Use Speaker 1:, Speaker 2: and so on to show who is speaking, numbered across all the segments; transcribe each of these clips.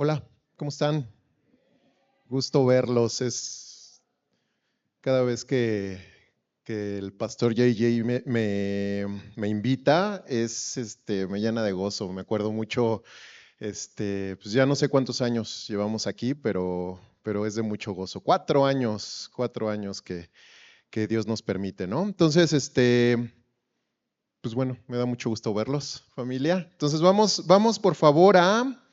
Speaker 1: Hola, ¿cómo están? Gusto verlos. Es cada vez que el pastor JJ me invita, me llena de gozo. Me acuerdo mucho, pues ya no sé cuántos años llevamos aquí, pero es de mucho gozo. 4 años que Dios nos permite, ¿no? Entonces, pues bueno, me da mucho gusto verlos, familia. Entonces vamos por favor a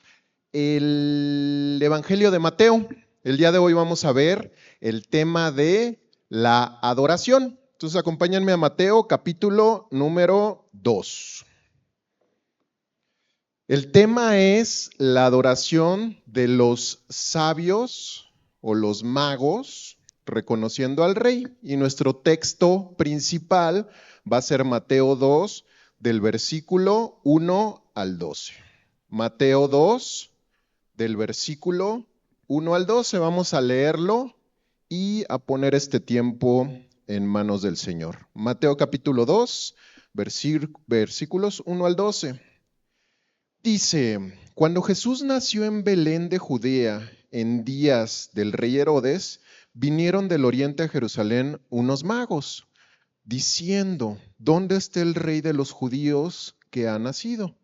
Speaker 1: el Evangelio de Mateo. El día de hoy vamos a ver el tema de la adoración. Entonces acompáñenme a Mateo capítulo número 2. El tema es la adoración de los sabios o los magos reconociendo al rey. Y nuestro texto principal va a ser Mateo 2 del versículo 1 al 12. Mateo 2 del versículo 1 al 12. Vamos a leerlo y a poner este tiempo en manos del Señor. Mateo capítulo 2, versículos 1 al 12. Dice, cuando Jesús nació en Belén de Judea, en días del rey Herodes, vinieron del oriente a Jerusalén unos magos, diciendo, ¿dónde está el rey de los judíos que ha nacido?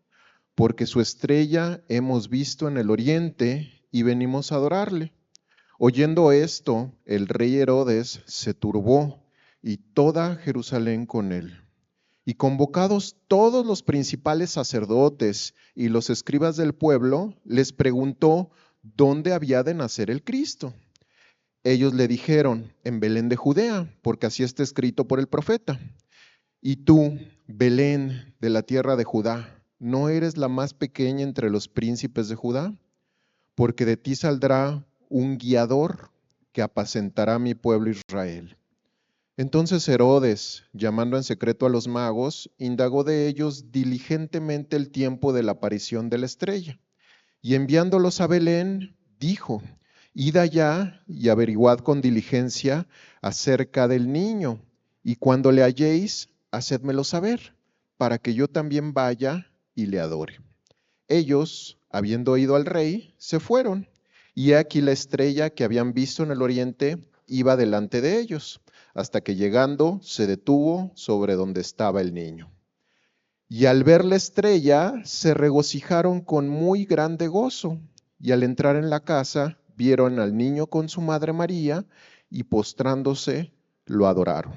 Speaker 1: Porque su estrella hemos visto en el oriente y venimos a adorarle. Oyendo esto, el rey Herodes se turbó y toda Jerusalén con él. Y convocados todos los principales sacerdotes y los escribas del pueblo, les preguntó dónde había de nacer el Cristo. Ellos le dijeron, en Belén de Judea, porque así está escrito por el profeta. Y tú, Belén de la tierra de Judá, ¿no eres la más pequeña entre los príncipes de Judá? Porque de ti saldrá un guiador que apacentará a mi pueblo Israel. Entonces Herodes, llamando en secreto a los magos, indagó de ellos diligentemente el tiempo de la aparición de la estrella. Y enviándolos a Belén, dijo, id allá y averiguad con diligencia acerca del niño, y cuando le halléis, hacedmelo saber, para que yo también vaya y le adore. Ellos, habiendo oído al rey, se fueron, y he aquí la estrella que habían visto en el oriente iba delante de ellos, hasta que llegando se detuvo sobre donde estaba el niño. Y al ver la estrella, se regocijaron con muy grande gozo, y al entrar en la casa, vieron al niño con su madre María, y postrándose, lo adoraron.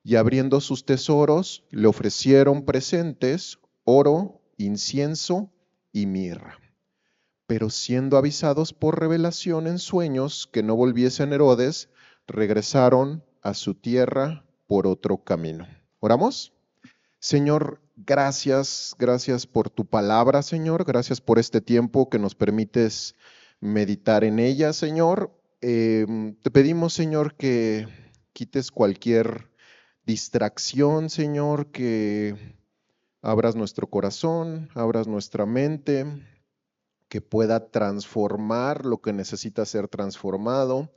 Speaker 1: Y abriendo sus tesoros, le ofrecieron presentes, oro, incienso y mirra. Pero siendo avisados por revelación en sueños que no volviesen Herodes, regresaron a su tierra por otro camino. ¿Oramos? Señor, gracias por tu palabra, Señor. Gracias por este tiempo que nos permites meditar en ella, Señor. Te pedimos, Señor, que quites cualquier distracción, Señor, que abras nuestro corazón, abras nuestra mente, que pueda transformar lo que necesita ser transformado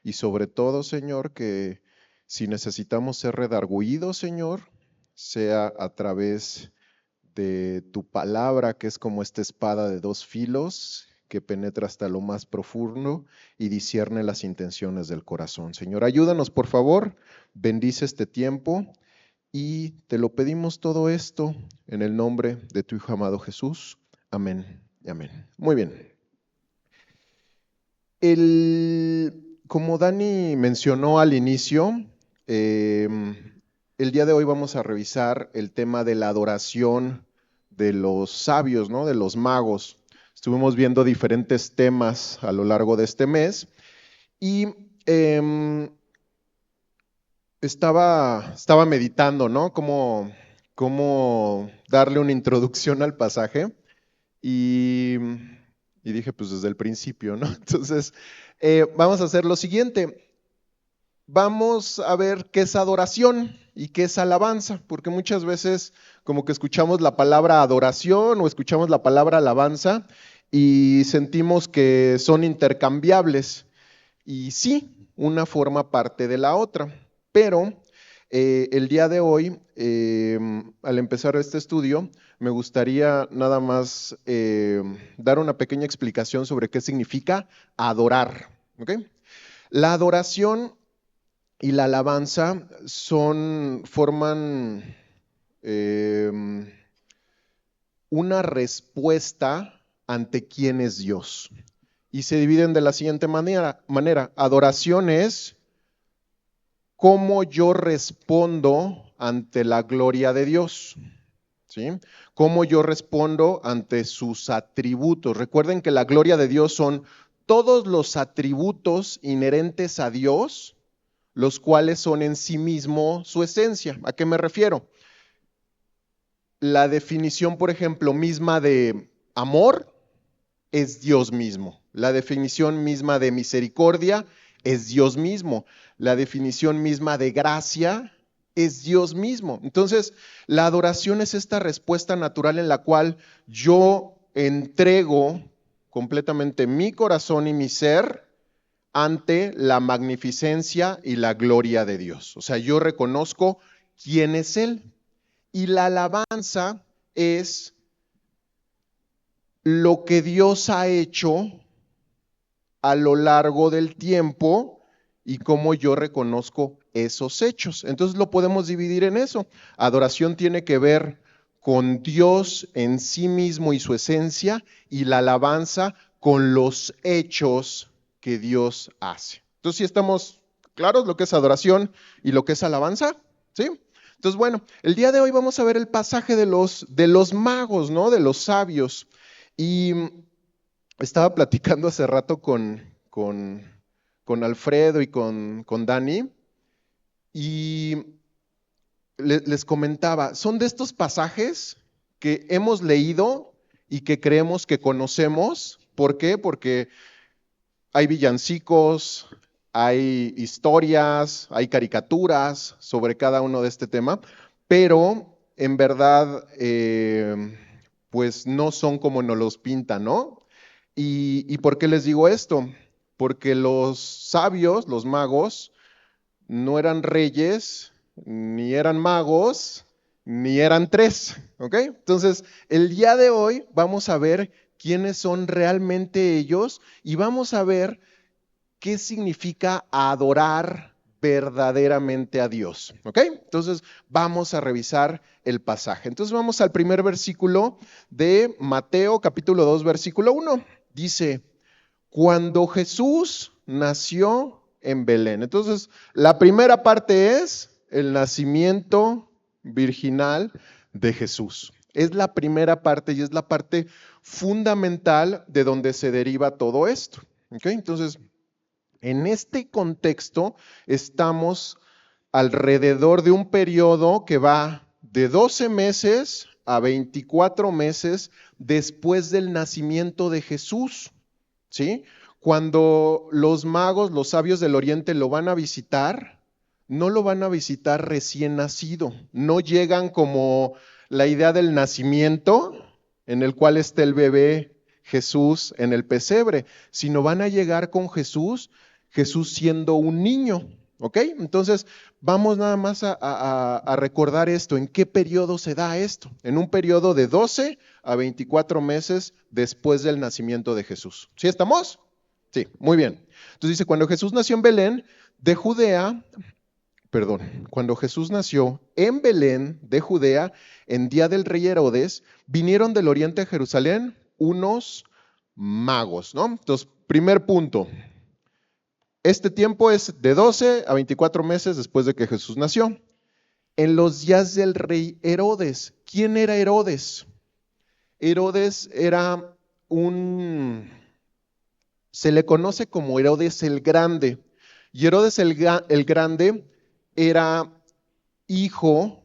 Speaker 1: y sobre todo, Señor, que si necesitamos ser redargüidos, Señor, sea a través de tu palabra, que es como esta espada de dos filos que penetra hasta lo más profundo y discierne las intenciones del corazón. Señor, ayúdanos, por favor, bendice este tiempo y te lo pedimos todo esto en el nombre de tu Hijo amado Jesús. Amén y amén. Muy bien. Como Dani mencionó al inicio, el día de hoy vamos a revisar el tema de la adoración de los sabios, ¿no? De los magos. Estuvimos viendo diferentes temas a lo largo de este mes y estaba meditando, ¿no? Cómo darle una introducción al pasaje y, y dije, pues desde el principio, ¿no? Entonces, vamos a hacer lo siguiente. Vamos a ver qué es adoración y qué es alabanza, porque muchas veces como que escuchamos la palabra adoración o escuchamos la palabra alabanza y sentimos que son intercambiables. Y sí, una forma parte de la otra, pero el día de hoy, al empezar este estudio, me gustaría nada más dar una pequeña explicación sobre qué significa adorar. ¿Ok? La adoración y la alabanza forman una respuesta ante quién es Dios. Y se dividen de la siguiente manera. Adoración es cómo yo respondo ante la gloria de Dios. ¿Sí? Cómo yo respondo ante sus atributos. Recuerden que la gloria de Dios son todos los atributos inherentes a Dios, los cuales son en sí mismo su esencia. ¿A qué me refiero? La definición, por ejemplo, misma de amor es Dios mismo. La definición misma de misericordia es Dios mismo. La definición misma de gracia es Dios mismo. Entonces, la adoración es esta respuesta natural en la cual yo entrego completamente mi corazón y mi ser ante la magnificencia y la gloria de Dios. O sea, yo reconozco quién es Él. Y la alabanza es lo que Dios ha hecho a lo largo del tiempo y cómo yo reconozco esos hechos. Entonces lo podemos dividir en eso. Adoración tiene que ver con Dios en sí mismo y su esencia, y la alabanza con los hechos que Dios hace. Entonces, ¿sí estamos claros lo que es adoración y lo que es alabanza? ¿Sí? Entonces, bueno, el día de hoy vamos a ver el pasaje de los magos, ¿no? De los sabios. Y estaba platicando hace rato con Alfredo y con Dani, y les comentaba, son de estos pasajes que hemos leído y que creemos que conocemos. ¿Por qué? Porque hay villancicos, hay historias, hay caricaturas sobre cada uno de este tema, pero en verdad, pues no son como nos los pintan, ¿no? ¿Y por qué les digo esto? Porque los sabios, los magos, no eran reyes, ni eran magos, ni eran tres, ¿ok? Entonces, el día de hoy vamos a ver quiénes son realmente ellos y vamos a ver qué significa adorar verdaderamente a Dios, ¿ok? Entonces, vamos a revisar el pasaje. Entonces, vamos al primer versículo de Mateo, capítulo 2, versículo 1. Dice, cuando Jesús nació en Belén. Entonces, la primera parte es el nacimiento virginal de Jesús. Es la primera parte y es la parte fundamental de donde se deriva todo esto. ¿Ok? Entonces, en este contexto estamos alrededor de un periodo que va de 12 meses a 24 meses después del nacimiento de Jesús. ¿Sí? Cuando los magos, los sabios del oriente lo van a visitar, no lo van a visitar recién nacido, no llegan como la idea del nacimiento en el cual está el bebé Jesús en el pesebre, sino van a llegar con Jesús, Jesús siendo un niño. ¿Ok? Entonces, vamos nada más a recordar esto. ¿En qué periodo se da esto? En un periodo de 12 a 24 meses después del nacimiento de Jesús. ¿Sí estamos? Sí, muy bien. Entonces dice, cuando Jesús nació en Belén de Judea, cuando Jesús nació en Belén de Judea, en día del rey Herodes, vinieron del oriente a Jerusalén unos magos, ¿no? Entonces, primer punto. Este tiempo es de 12 a 24 meses después de que Jesús nació. En los días del rey Herodes. ¿Quién era Herodes? Herodes era se le conoce como Herodes el Grande. Y Herodes el Grande era hijo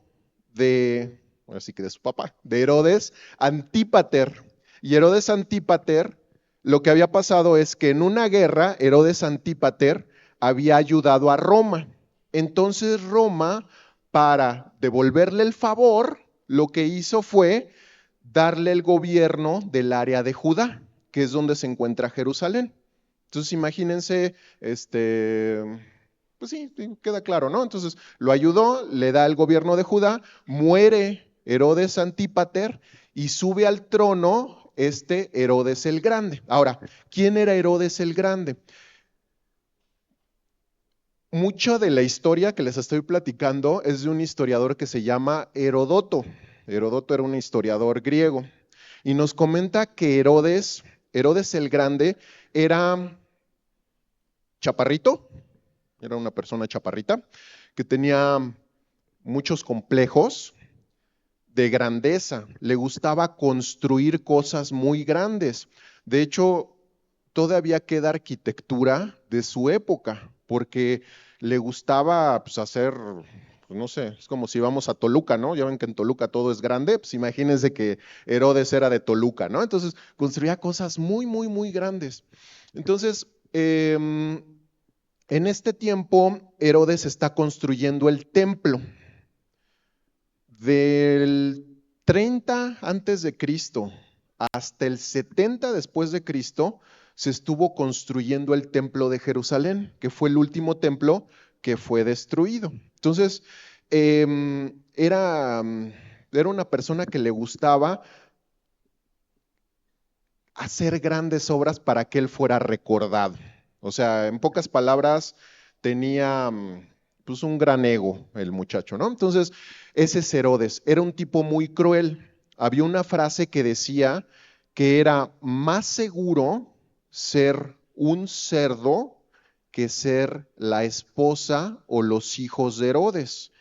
Speaker 1: así que de su papá, de Herodes Antípater. Y Herodes Antípater, lo que había pasado es que en una guerra, Herodes Antípater había ayudado a Roma. Entonces Roma, para devolverle el favor, lo que hizo fue darle el gobierno del área de Judá, que es donde se encuentra Jerusalén. Entonces imagínense, pues sí, queda claro, ¿no? Entonces lo ayudó, le da el gobierno de Judá, muere Herodes Antípater y sube al trono Herodes el Grande. Ahora, ¿quién era Herodes el Grande? Mucha de la historia que les estoy platicando es de un historiador que se llama Herodoto. Herodoto era un historiador griego y nos comenta que Herodes el Grande, era chaparrito, era una persona chaparrita, que tenía muchos complejos de grandeza, le gustaba construir cosas muy grandes. De hecho, todavía queda arquitectura de su época, porque le gustaba pues, hacer, pues, no sé, es como si vamos a Toluca, ¿no? Ya ven que en Toluca todo es grande, pues imagínense que Herodes era de Toluca, ¿no? Entonces construía cosas muy, muy, muy grandes. Entonces, en este tiempo, Herodes está construyendo el templo. Del 30 antes de Cristo hasta el 70 después de Cristo se estuvo construyendo el templo de Jerusalén, que fue el último templo que fue destruido. Entonces, era una persona que le gustaba hacer grandes obras para que él fuera recordado. O sea, en pocas palabras, tenía pues un gran ego el muchacho, ¿no? Entonces, ese es Herodes, era un tipo muy cruel. Había una frase que decía que era más seguro ser un cerdo que ser la esposa o los hijos de Herodes.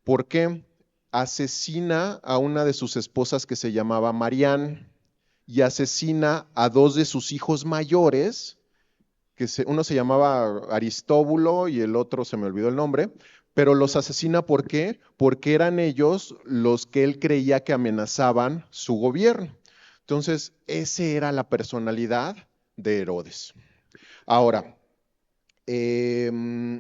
Speaker 1: ¿Por qué? Asesina a una de sus esposas que se llamaba Marián y asesina a dos de sus hijos mayores, uno se llamaba Aristóbulo y el otro se me olvidó el nombre, pero los asesina ¿por qué? Porque eran ellos los que él creía que amenazaban su gobierno. Entonces, esa era la personalidad de Herodes. Ahora, ese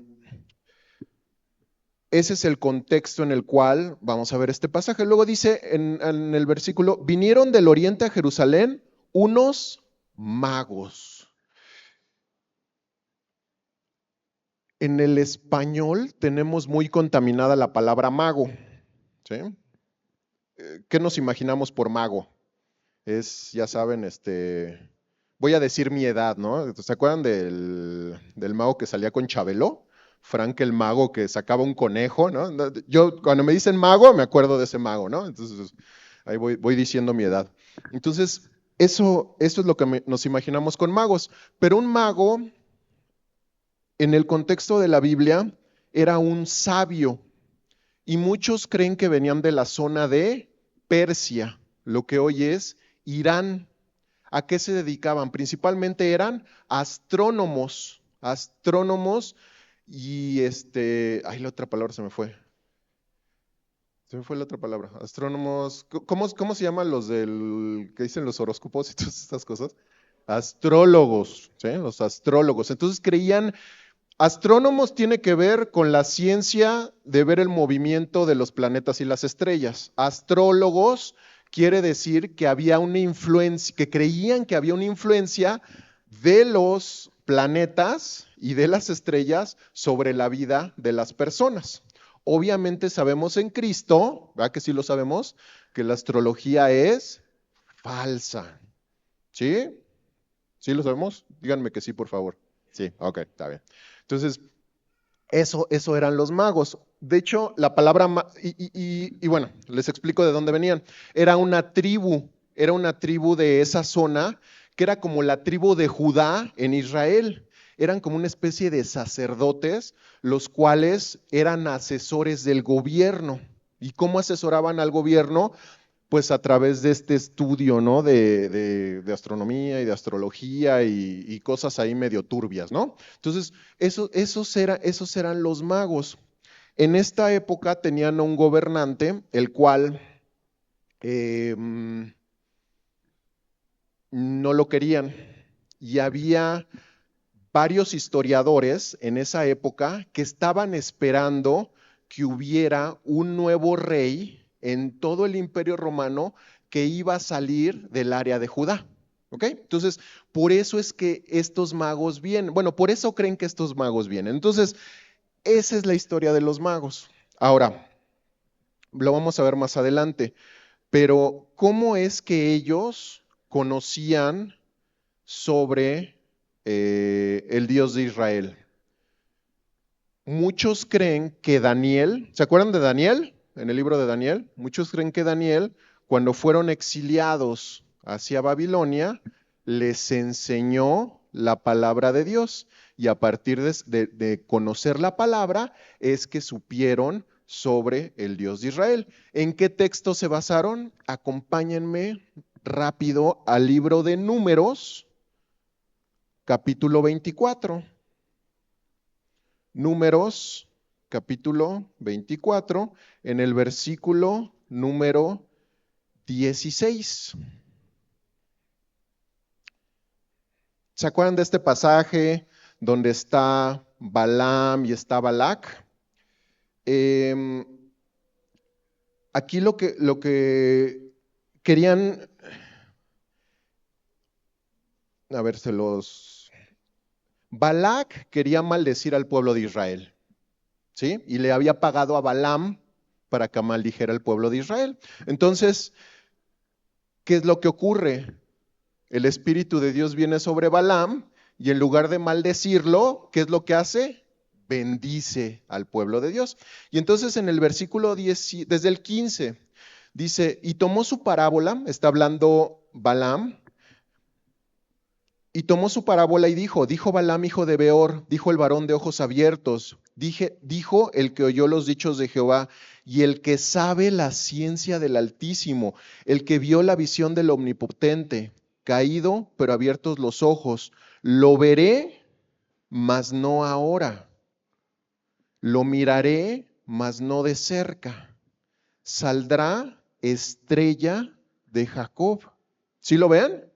Speaker 1: es el contexto en el cual vamos a ver este pasaje. Luego dice en el versículo, vinieron del oriente a Jerusalén unos magos. En el español tenemos muy contaminada la palabra mago. ¿Sí? ¿Qué nos imaginamos por mago? Es, ya saben, voy a decir mi edad, ¿no? ¿Se acuerdan del mago que salía con Chabelo? Frank el mago que sacaba un conejo, ¿no? Yo cuando me dicen mago me acuerdo de ese mago, ¿no? Entonces ahí voy diciendo mi edad. Entonces eso es lo que nos imaginamos con magos, pero un mago en el contexto de la Biblia era un sabio y muchos creen que venían de la zona de Persia, lo que hoy es Irán. ¿A qué se dedicaban? Principalmente eran astrónomos y ay, la otra palabra se me fue. Se me fue la otra palabra. Astrónomos, ¿cómo se llaman los que dicen los horóscopos y todas estas cosas? Astrólogos, ¿sí? Los astrólogos. Entonces creían, astrónomos tiene que ver con la ciencia de ver el movimiento de los planetas y las estrellas. Astrólogos quiere decir que había una influencia, que creían que había una influencia de los planetas y de las estrellas sobre la vida de las personas. Obviamente sabemos en Cristo, ¿verdad que sí lo sabemos? Que la astrología es falsa. ¿Sí? ¿Sí lo sabemos? Díganme que sí, por favor. Sí, ok, está bien. Entonces, eso eran los magos. De hecho, la palabra, y bueno, les explico de dónde venían. Era una tribu de esa zona, que era como la tribu de Judá en Israel. Eran como una especie de sacerdotes, los cuales eran asesores del gobierno. ¿Y cómo asesoraban al gobierno? Pues a través de este estudio, ¿no? De astronomía y de astrología y cosas ahí medio turbias, ¿no? Entonces, esos eran los magos. En esta época tenían a un gobernante, el cual no lo querían. Y había varios historiadores en esa época que estaban esperando que hubiera un nuevo rey en todo el Imperio Romano que iba a salir del área de Judá. ¿Ok? Entonces, por eso es que estos magos vienen. Bueno, por eso creen que estos magos vienen. Entonces, esa es la historia de los magos. Ahora, lo vamos a ver más adelante. Pero, ¿cómo es que ellos conocían sobre el Dios de Israel? Muchos creen que Daniel, ¿se acuerdan de Daniel? En el libro de Daniel, muchos creen que Daniel, cuando fueron exiliados hacia Babilonia, les enseñó la palabra de Dios. Y a partir de conocer la palabra es que supieron sobre el Dios de Israel. ¿En qué texto se basaron? Acompáñenme rápido al libro de Números, capítulo 24. Números, capítulo 24, en el versículo número 16. ¿Se acuerdan de este pasaje donde está Balaam y está Balac? Aquí lo que querían, a ver, Balac quería maldecir al pueblo de Israel, ¿sí? Y le había pagado a Balaam para que maldijera al pueblo de Israel. Entonces, ¿qué es lo que ocurre? El Espíritu de Dios viene sobre Balaam y en lugar de maldecirlo, ¿qué es lo que hace? Bendice al pueblo de Dios. Y entonces en el versículo 10, desde el 15, dice, y tomó su parábola, está hablando Balaam, y tomó su parábola y dijo Balaam, hijo de Beor, dijo el varón de ojos abiertos, dijo el que oyó los dichos de Jehová, y el que sabe la ciencia del Altísimo, el que vio la visión del Omnipotente, caído, pero abiertos los ojos, lo veré, mas no ahora, lo miraré, mas no de cerca, saldrá estrella de Jacob. ¿Sí lo ven?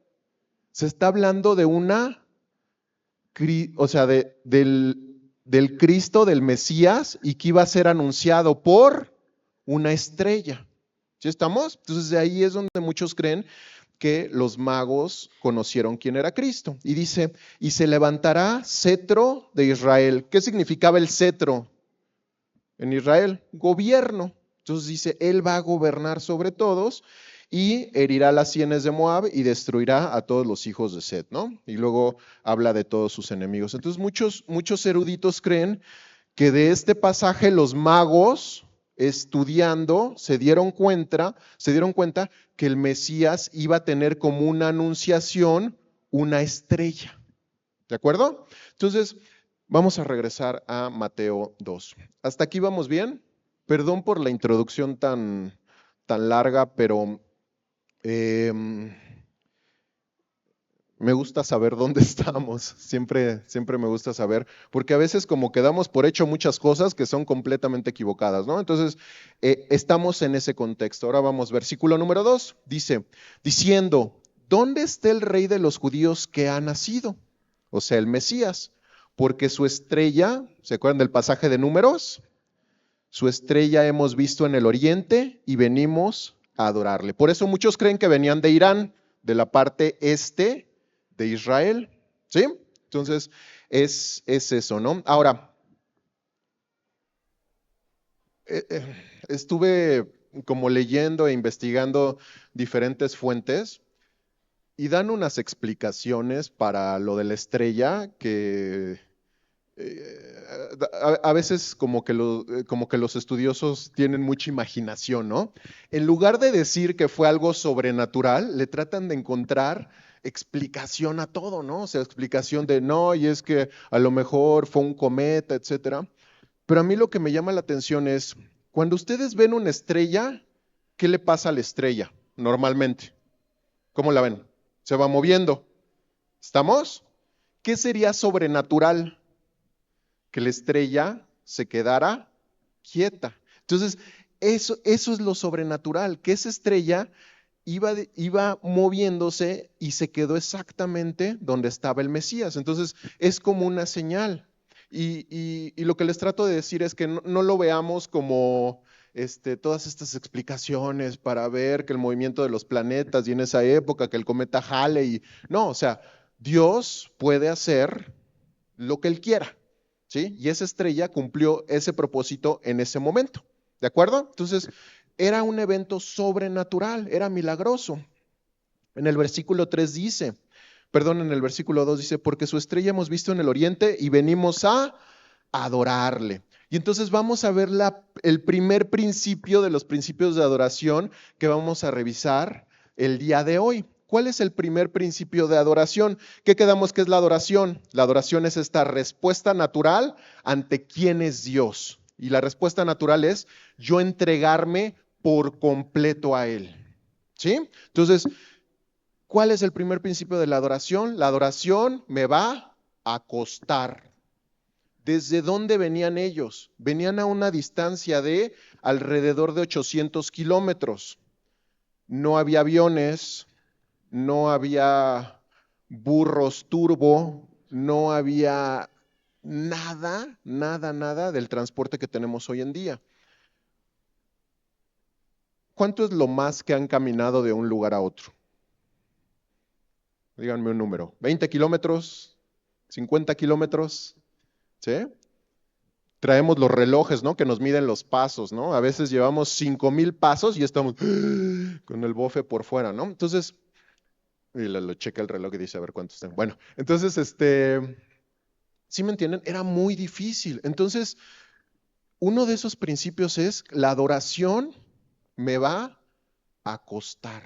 Speaker 1: Se está hablando de del Cristo, del Mesías, y que iba a ser anunciado por una estrella. ¿Sí estamos? Entonces de ahí es donde muchos creen que los magos conocieron quién era Cristo. Y dice, y se levantará cetro de Israel. ¿Qué significaba el cetro en Israel? Gobierno. Entonces dice, él va a gobernar sobre todos y herirá las sienes de Moab y destruirá a todos los hijos de Set, ¿no? Y luego habla de todos sus enemigos. Entonces muchos eruditos creen que de este pasaje los magos estudiando se dieron cuenta que el Mesías iba a tener como una anunciación una estrella. ¿De acuerdo? Entonces, vamos a regresar a Mateo 2. ¿Hasta aquí vamos bien? Perdón por la introducción tan larga, pero me gusta saber dónde estamos, siempre me gusta saber, porque a veces como que damos por hecho muchas cosas que son completamente equivocadas, ¿no? Entonces, estamos en ese contexto. Ahora vamos, versículo número 2, dice, diciendo, ¿dónde está el rey de los judíos que ha nacido? O sea, el Mesías, porque su estrella, ¿se acuerdan del pasaje de Números? Su estrella hemos visto en el oriente y venimos a adorarle. Por eso muchos creen que venían de Irán, de la parte este de Israel, ¿sí? Entonces, es eso, ¿no? Ahora, estuve como leyendo e investigando diferentes fuentes y dan unas explicaciones para lo de la estrella que a veces como que los estudiosos tienen mucha imaginación, ¿no? En lugar de decir que fue algo sobrenatural, le tratan de encontrar explicación a todo, ¿no? O sea, explicación de no, y es que a lo mejor fue un cometa, etcétera. Pero a mí lo que me llama la atención es, cuando ustedes ven una estrella, ¿qué le pasa a la estrella normalmente? ¿Cómo la ven? Se va moviendo. ¿Estamos? ¿Qué sería sobrenatural? Que la estrella se quedara quieta. Entonces, eso es lo sobrenatural, que esa estrella iba moviéndose y se quedó exactamente donde estaba el Mesías. Entonces, es como una señal. Y lo que les trato de decir es que no lo veamos como todas estas explicaciones para ver que el movimiento de los planetas y en esa época que el cometa Halley. No, o sea, Dios puede hacer lo que Él quiera. ¿Sí? Y esa estrella cumplió ese propósito en ese momento. ¿De acuerdo? Entonces, era un evento sobrenatural, era milagroso. En el versículo 3 dice, en el versículo 2 dice, porque su estrella hemos visto en el oriente y venimos a adorarle. Y entonces vamos a ver el primer principio de los principios de adoración que vamos a revisar el día de hoy. ¿Cuál es el primer principio de adoración? ¿Qué quedamos que es la adoración? La adoración es esta respuesta natural ante quién es Dios. Y la respuesta natural es yo entregarme por completo a Él. ¿Sí? Entonces, ¿cuál es el primer principio de la adoración? La adoración me va a costar. ¿Desde dónde venían ellos? Venían a una distancia de alrededor de 800 kilómetros. No había aviones, no había burros turbo, no había nada del transporte que tenemos hoy en día. ¿Cuánto es lo más que han caminado de un lugar a otro? Díganme un número. ¿20 kilómetros? ¿50 kilómetros? ¿Sí? Traemos los relojes, ¿no? Que nos miden los pasos, ¿no? A veces llevamos 5,000 pasos y estamos con el bofe por fuera, ¿no? Entonces, y lo checa el reloj y dice a ver cuántos tengo. Bueno, entonces, ¿sí me entienden? Era muy difícil. Entonces, uno de esos principios es la adoración me va a costar.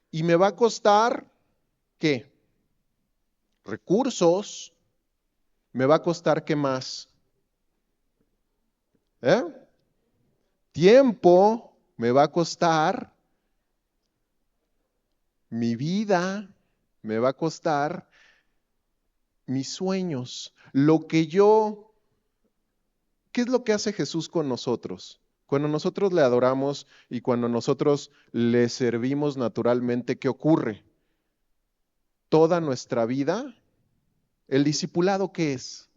Speaker 1: Y me va a costar, ¿qué? Recursos. Me va a costar, ¿qué más? Tiempo. Me va a costar mi vida. Me va a costar mis sueños. ¿Qué es lo que hace Jesús con nosotros? Cuando nosotros le adoramos y cuando nosotros le servimos naturalmente, ¿qué ocurre? Toda nuestra vida, ¿el discipulado qué es?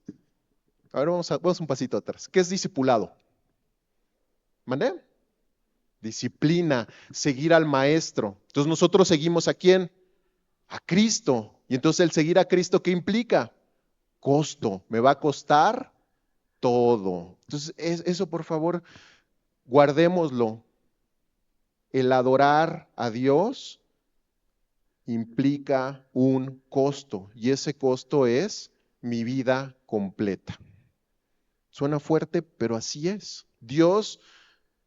Speaker 1: Ahora vamos un pasito atrás. ¿Qué es discipulado? ¿Mandé? Disciplina, seguir al maestro. Entonces nosotros seguimos ¿a quién? A Cristo. Y entonces el seguir a Cristo, ¿qué implica? Costo. Me va a costar todo. Entonces eso por favor, guardémoslo. El adorar a Dios implica un costo y ese costo es mi vida completa. Suena fuerte, pero así es. Dios,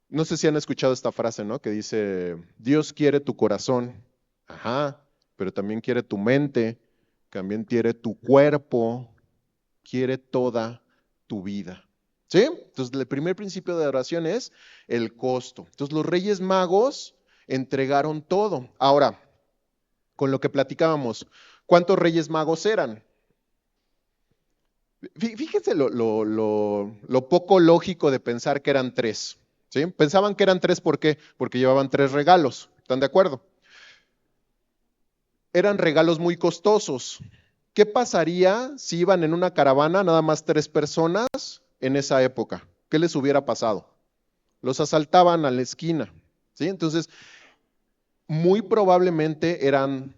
Speaker 1: no sé si han escuchado esta frase, ¿no? Que dice, Dios quiere tu corazón, ajá, pero también quiere tu mente, también quiere tu cuerpo, quiere toda tu vida. ¿Sí? Entonces, el primer principio de adoración es el costo. Entonces, los Reyes Magos entregaron todo. Ahora, con lo que platicábamos, ¿cuántos Reyes Magos eran? Fíjense lo poco lógico de pensar que eran tres. ¿Sí? Pensaban que eran tres, ¿por qué? Porque llevaban tres regalos. ¿Están de acuerdo? Eran regalos muy costosos. ¿Qué pasaría si iban en una caravana nada más 3 personas en esa época? ¿Qué les hubiera pasado? Los asaltaban a la esquina. ¿Sí? Entonces, muy probablemente eran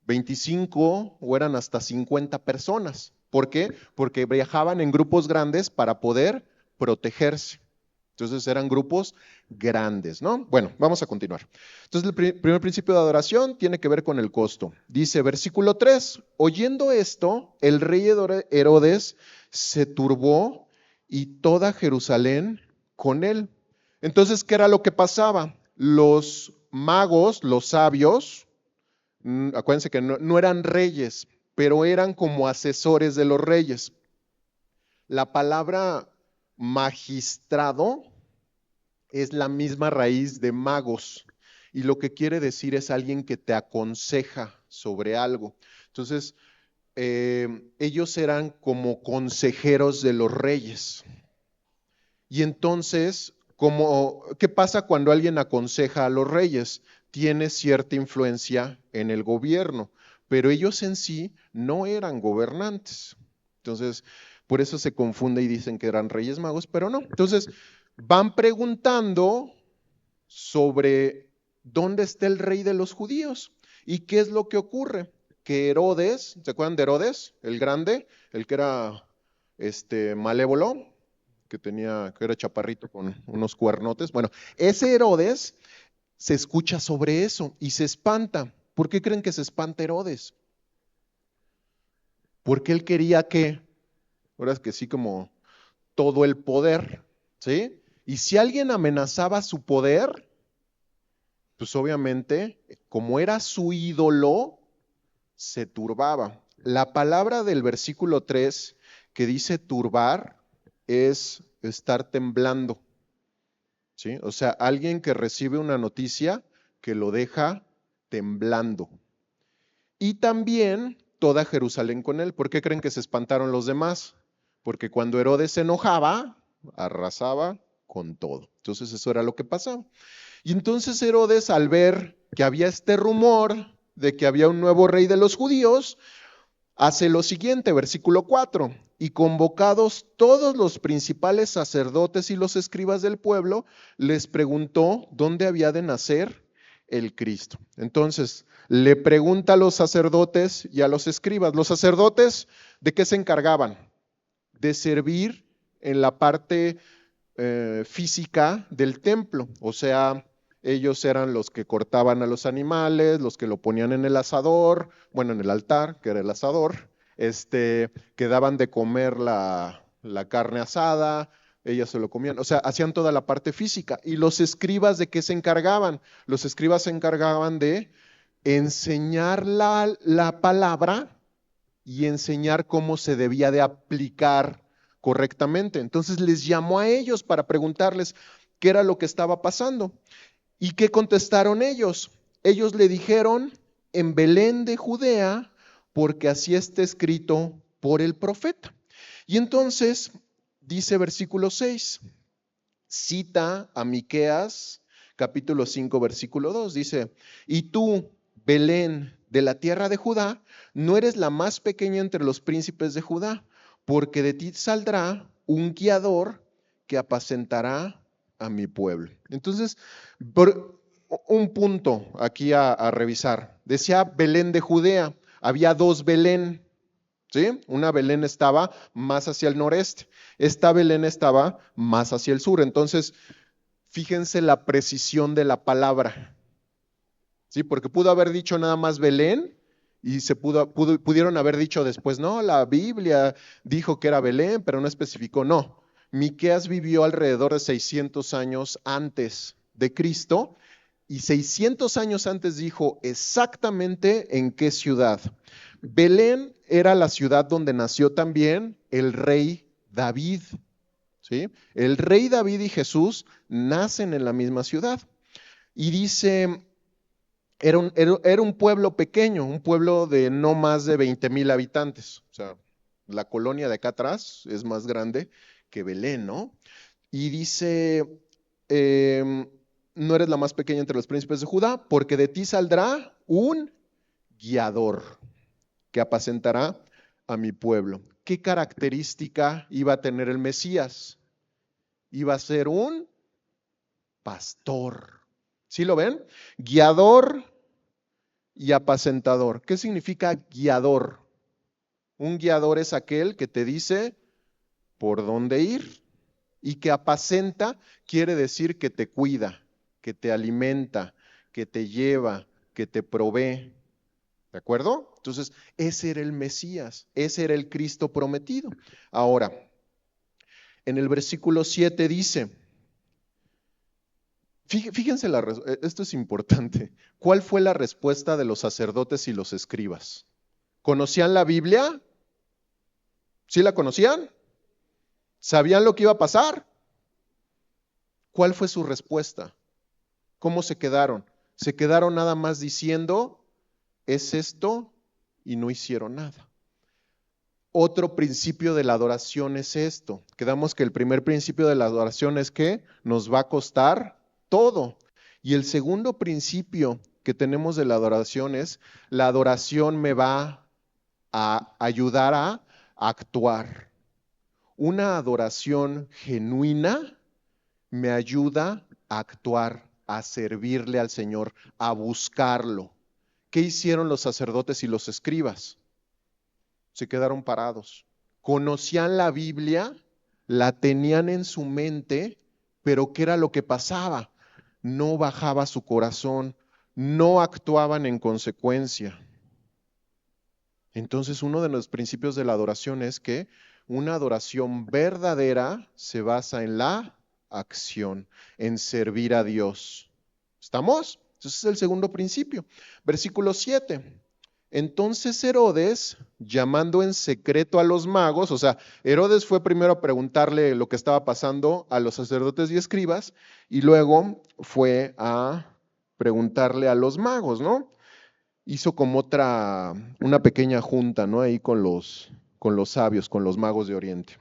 Speaker 1: 25 o eran hasta 50 personas. ¿Por qué? Porque viajaban en grupos grandes para poder protegerse. Entonces eran grupos grandes, ¿no? Bueno, vamos a continuar. Entonces el primer principio de adoración tiene que ver con el costo. Dice versículo 3, oyendo esto, el rey Herodes se turbó y toda Jerusalén con él. Entonces, ¿qué era lo que pasaba? Los magos, los sabios, acuérdense que no eran reyes, pero eran como asesores de los reyes. La palabra magistrado es la misma raíz de magos y lo que quiere decir es alguien que te aconseja sobre algo. Entonces, ellos eran como consejeros de los reyes. Y entonces, ¿qué pasa cuando alguien aconseja a los reyes? Tiene cierta influencia en el gobierno, pero ellos en sí no eran gobernantes. Entonces, por eso se confunde y dicen que eran reyes magos, pero no. Entonces, van preguntando sobre dónde está el rey de los judíos y qué es lo que ocurre. Que Herodes, ¿se acuerdan de Herodes? El grande, el que era malévolo. que era chaparrito con unos cuernotes. Bueno, ese Herodes se escucha sobre eso y se espanta. ¿Por qué creen que se espanta Herodes? Porque él quería que, ahora es que sí, como todo el poder, ¿sí? Y si alguien amenazaba su poder, pues obviamente, como era su ídolo, se turbaba. La palabra del versículo 3 que dice turbar es estar temblando, ¿sí? O sea, alguien que recibe una noticia que lo deja temblando. Y también toda Jerusalén con él. ¿Por qué creen que se espantaron los demás? Porque cuando Herodes se enojaba, arrasaba con todo. Entonces eso era lo que pasaba. Y entonces Herodes, al ver que había este rumor de que había un nuevo rey de los judíos, hace lo siguiente, versículo 4, y convocados todos los principales sacerdotes y los escribas del pueblo, les preguntó dónde había de nacer el Cristo. Entonces, le pregunta a los sacerdotes y a los escribas. Los sacerdotes, ¿de qué se encargaban? De servir en la parte física del templo, o sea, ellos eran los que cortaban a los animales, los que lo ponían en el asador, bueno, en el altar, que era el asador, que daban de comer la carne asada, ellas se lo comían, o sea, hacían toda la parte física. ¿Y los escribas de qué se encargaban? Los escribas se encargaban de enseñar la palabra y enseñar cómo se debía de aplicar correctamente. Entonces les llamó a ellos para preguntarles qué era lo que estaba pasando. ¿Y qué contestaron ellos? Ellos le dijeron, en Belén de Judea, porque así está escrito por el profeta. Y entonces dice versículo 6, cita a Miqueas, capítulo 5, versículo 2, dice, y tú, Belén, de la tierra de Judá, no eres la más pequeña entre los príncipes de Judá, porque de ti saldrá un guiador que apacentará a mi pueblo. Entonces, por un punto aquí a revisar. Decía Belén de Judea, había dos Belén, ¿sí? Una Belén estaba más hacia el noreste, esta Belén estaba más hacia el sur. Entonces, fíjense la precisión de la palabra, ¿sí? Porque pudo haber dicho nada más Belén y pudieron haber dicho después, no, la Biblia dijo que era Belén, pero no especificó, no. Miqueas vivió alrededor de 600 años antes de Cristo y 600 años antes dijo exactamente en qué ciudad. Belén era la ciudad donde nació también el rey David, ¿sí? El rey David y Jesús nacen en la misma ciudad. Y dice, era un pueblo pequeño, un pueblo de no más de 20,000 habitantes. O sea, la colonia de acá atrás es más grande que Belén, ¿no? Y dice, no eres la más pequeña entre los príncipes de Judá, porque de ti saldrá un guiador que apacentará a mi pueblo. ¿Qué característica iba a tener el Mesías? Iba a ser un pastor. ¿Sí lo ven? Guiador y apacentador. ¿Qué significa guiador? Un guiador es aquel que te dice por dónde ir, y que apacenta quiere decir que te cuida, que te alimenta, que te lleva, que te provee. ¿De acuerdo? Entonces, ese era el Mesías, ese era el Cristo prometido. Ahora, en el versículo 7 dice, fíjense, esto es importante, ¿cuál fue la respuesta de los sacerdotes y los escribas? ¿Conocían la Biblia? ¿Sí la conocían? ¿Sabían lo que iba a pasar? ¿Cuál fue su respuesta? ¿Cómo se quedaron? Se quedaron nada más diciendo, es esto, y no hicieron nada. Otro principio de la adoración es esto. Quedamos que el primer principio de la adoración es que nos va a costar todo. Y el segundo principio que tenemos de la adoración es, la adoración me va a ayudar a actuar. Una adoración genuina me ayuda a actuar, a servirle al Señor, a buscarlo. ¿Qué hicieron los sacerdotes y los escribas? Se quedaron parados. ¿Conocían la Biblia? la tenían en su mente, pero ¿qué era lo que pasaba? No bajaba su corazón, no actuaban en consecuencia. Entonces, uno de los principios de la adoración es que una adoración verdadera se basa en la acción, en servir a Dios. ¿Estamos? Ese es el segundo principio. Versículo 7. Entonces Herodes, llamando en secreto a los magos, o sea, Herodes fue primero a preguntarle lo que estaba pasando a los sacerdotes y escribas, y luego fue a preguntarle a los magos, ¿no? Hizo como una pequeña junta, ¿no? Ahí con los sabios, con los magos de Oriente.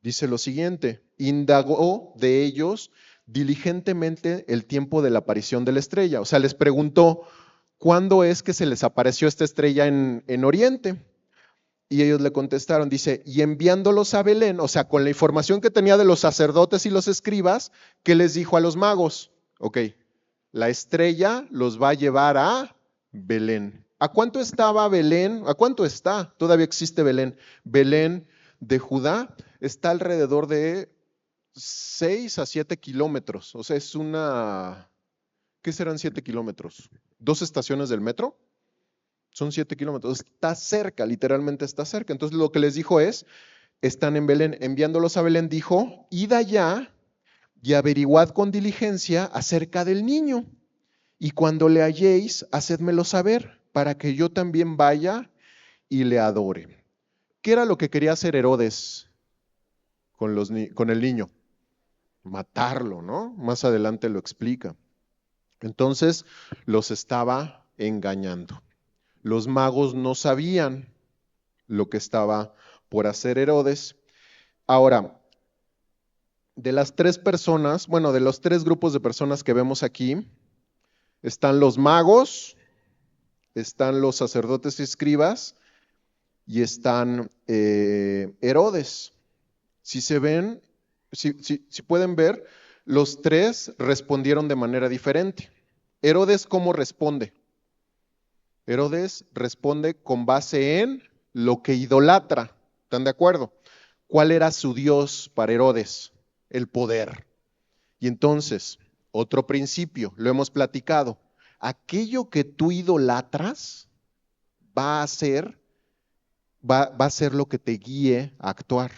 Speaker 1: Dice lo siguiente, indagó de ellos diligentemente el tiempo de la aparición de la estrella. O sea, les preguntó, ¿cuándo es que se les apareció esta estrella en Oriente? Y ellos le contestaron, dice, y enviándolos a Belén, o sea, con la información que tenía de los sacerdotes y los escribas, ¿qué les dijo a los magos? Ok, la estrella los va a llevar a Belén. ¿A cuánto estaba Belén? ¿A cuánto está? Todavía existe Belén. Belén de Judá está alrededor de 6 a 7 kilómetros. O sea, es una... ¿Qué serán 7 kilómetros? ¿2 estaciones del metro? Son 7 kilómetros. Está cerca, literalmente está cerca. Entonces lo que les dijo es, están en Belén. Enviándolos a Belén dijo, id allá y averiguad con diligencia acerca del niño. Y cuando le halléis, hacedmelo saber, para que yo también vaya y le adore. ¿Qué era lo que quería hacer Herodes con el niño? Matarlo, ¿no? Más adelante lo explica. Entonces los estaba engañando. Los magos no sabían lo que estaba por hacer Herodes. Ahora, de las tres personas, bueno, de los tres grupos de personas que vemos aquí, están los magos, están los sacerdotes y escribas y están Herodes. Si se ven, si pueden ver, los tres respondieron de manera diferente. Herodes, ¿cómo responde? Herodes responde con base en lo que idolatra. ¿Están de acuerdo? ¿Cuál era su Dios para Herodes? El poder. Y entonces, otro principio, lo hemos platicado. Aquello que tú idolatras va a ser lo que te guíe a actuar.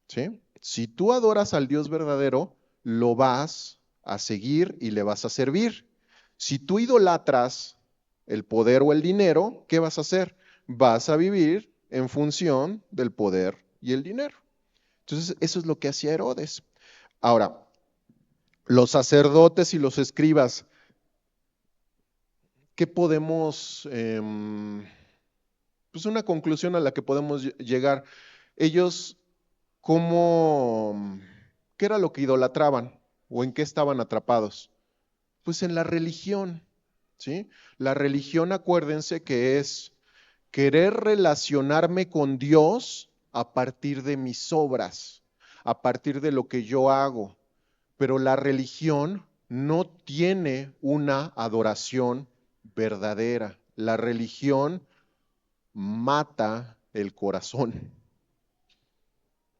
Speaker 1: ¿Sí? Si tú adoras al Dios verdadero, lo vas a seguir y le vas a servir. Si tú idolatras el poder o el dinero, ¿qué vas a hacer? Vas a vivir en función del poder y el dinero. Entonces, eso es lo que hacía Herodes. Ahora, los sacerdotes y los escribas, ¿qué podemos, pues una conclusión a la que podemos llegar? Ellos, ¿qué era lo que idolatraban o en qué estaban atrapados? Pues en la religión, ¿sí? La religión, acuérdense que es querer relacionarme con Dios a partir de mis obras, a partir de lo que yo hago. Pero la religión no tiene una adoración verdadera. La religión mata el corazón.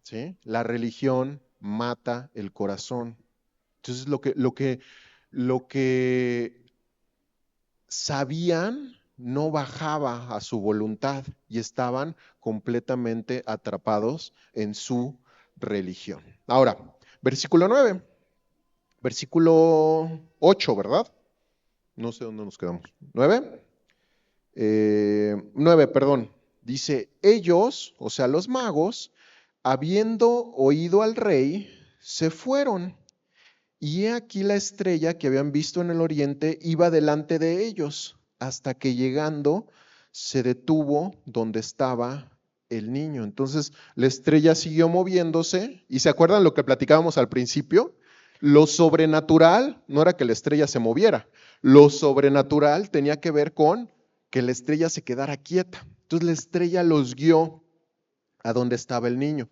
Speaker 1: ¿Sí? La religión mata el corazón. Entonces lo que sabían no bajaba a su voluntad y estaban completamente atrapados en su religión. Ahora, versículo 9, versículo 8, ¿verdad? No sé dónde nos quedamos. 9, 9, perdón. Dice, ellos, o sea, los magos, habiendo oído al rey, se fueron. Y he aquí la estrella que habían visto en el oriente iba delante de ellos, hasta que llegando se detuvo donde estaba el niño. Entonces la estrella siguió moviéndose, y ¿se acuerdan lo que platicábamos al principio? Lo sobrenatural no era que la estrella se moviera, lo sobrenatural tenía que ver con que la estrella se quedara quieta. Entonces la estrella los guió a donde estaba el niño.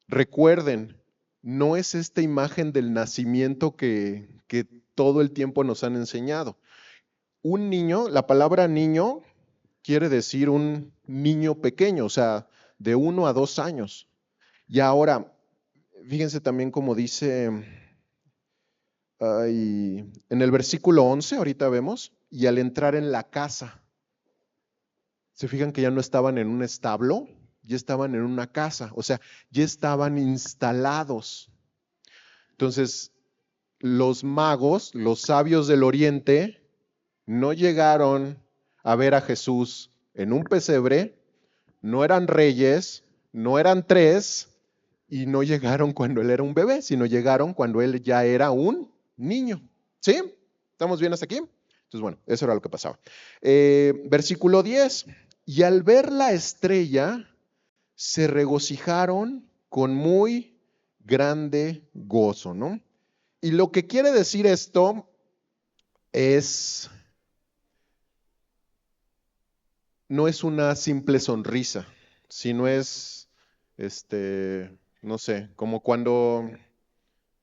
Speaker 1: Recuerden, no es esta imagen del nacimiento que todo el tiempo nos han enseñado. Un niño, la palabra niño quiere decir un niño pequeño, o sea, de 1 a 2 años. Y ahora, fíjense también como dice en el versículo 11, ahorita vemos, y al entrar en la casa, se fijan que ya no estaban en un establo, ya estaban en una casa, o sea, ya estaban instalados. Entonces, los magos, los sabios del oriente, no llegaron a ver a Jesús en un pesebre, no eran reyes, no eran tres, y no llegaron cuando él era un bebé, sino llegaron cuando él ya era un niño. ¿Sí? ¿Estamos bien hasta aquí? Entonces, bueno, eso era lo que pasaba. Versículo 10. Y al ver la estrella, se regocijaron con muy grande gozo, ¿no? Y lo que quiere decir esto es, no es una simple sonrisa, sino es, no sé, como cuando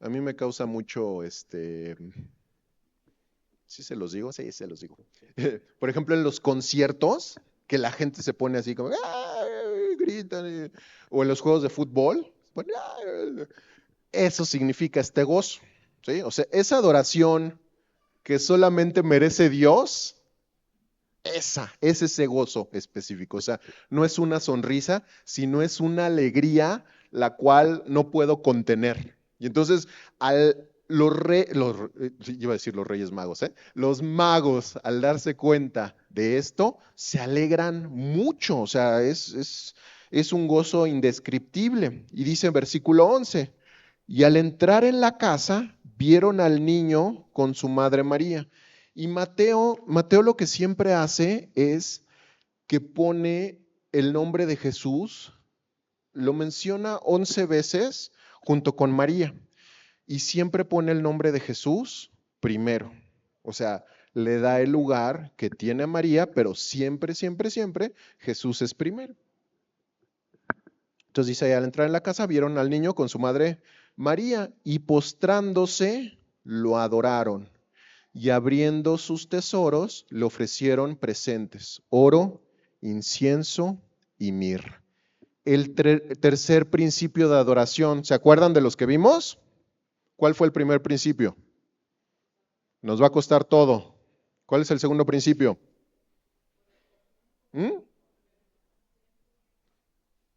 Speaker 1: a mí me causa mucho, ¿sí se los digo? Sí, se los digo. Por ejemplo, en los conciertos, que la gente se pone así como, ¡ay! Gritan, o en los juegos de fútbol, eso significa este gozo, ¿sí? O sea, esa adoración que solamente merece Dios, es ese gozo específico. O sea, no es una sonrisa, sino es una alegría la cual no puedo contener. Y entonces, iba a decir los reyes magos, ¿eh? Los magos, al darse cuenta de esto, se alegran mucho. O sea, es un gozo indescriptible. Y dice en versículo 11, y al entrar en la casa, vieron al niño con su madre María. Y Mateo lo que siempre hace es que pone el nombre de Jesús, lo menciona 11 veces junto con María, y siempre pone el nombre de Jesús primero. O sea, le da el lugar que tiene María, pero siempre, siempre, siempre Jesús es primero. Entonces dice, al entrar en la casa vieron al niño con su madre María y postrándose lo adoraron. Y abriendo sus tesoros, le ofrecieron presentes, oro, incienso y mirra. El tercer principio de adoración, ¿se acuerdan de los que vimos? ¿Cuál fue el primer principio? Nos va a costar todo. ¿Cuál es el segundo principio?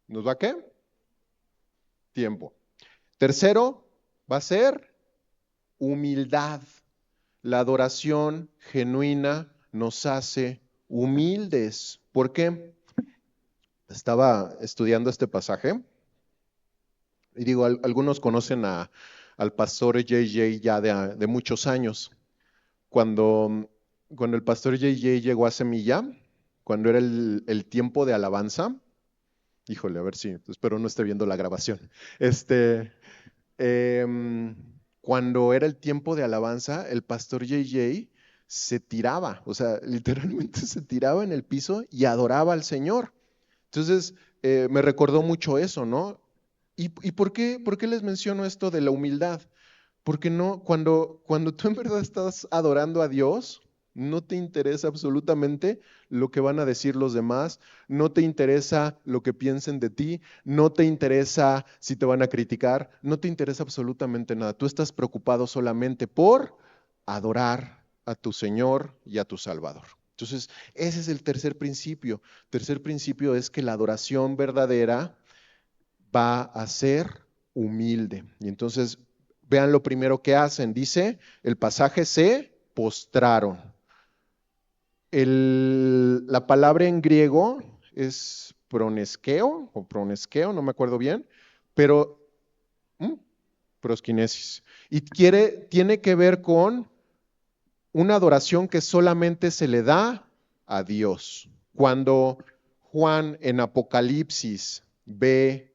Speaker 1: ¿Nos va a qué? Tiempo. Tercero va a ser humildad. La adoración genuina nos hace humildes. ¿Por qué? Estaba estudiando este pasaje y digo, algunos conocen al pastor JJ ya de muchos años. Cuando el pastor JJ llegó a Semilla, cuando era el tiempo de alabanza, híjole, a ver si, espero no esté viendo la grabación. Cuando era el tiempo de alabanza, el pastor JJ se tiraba, o sea, literalmente se tiraba en el piso y adoraba al Señor. Entonces, me recordó mucho eso, ¿no? ¿Y por qué les menciono esto de la humildad? Porque no, cuando tú en verdad estás adorando a Dios, no te interesa absolutamente lo que van a decir los demás, no te interesa lo que piensen de ti, no te interesa si te van a criticar, no te interesa absolutamente nada. Tú estás preocupado solamente por adorar a tu Señor y a tu Salvador. Entonces, ese es el tercer principio. Tercer principio es que la adoración verdadera va a ser humilde. Y entonces, vean lo primero que hacen. Dice, el pasaje se postraron. La palabra en griego es pronesqueo, no me acuerdo bien, pero proskinesis. Y tiene que ver con una adoración que solamente se le da a Dios. Cuando Juan en Apocalipsis ve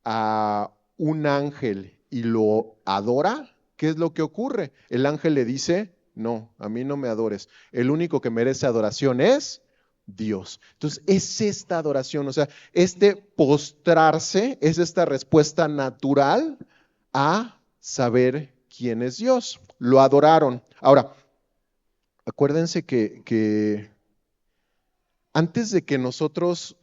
Speaker 1: a un ángel y lo adora, ¿qué es lo que ocurre? El ángel le dice, no, a mí no me adores. El único que merece adoración es Dios. Entonces, es esta adoración, o sea, este postrarse es esta respuesta natural a saber quién es Dios. Lo adoraron. Ahora, acuérdense que Antes de que nosotros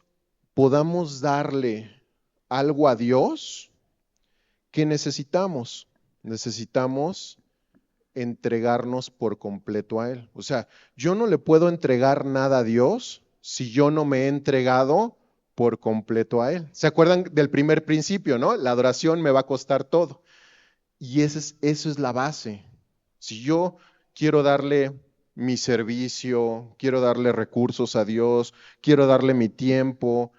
Speaker 1: podamos darle algo a Dios, ¿qué necesitamos? Necesitamos entregarnos por completo a Él. O sea, yo no le puedo entregar nada a Dios si yo no me he entregado por completo a Él. ¿Se acuerdan del primer principio, no? La adoración me va a costar todo. Y eso es la base. Si yo quiero darle mi servicio, quiero darle recursos a Dios, quiero darle mi tiempo,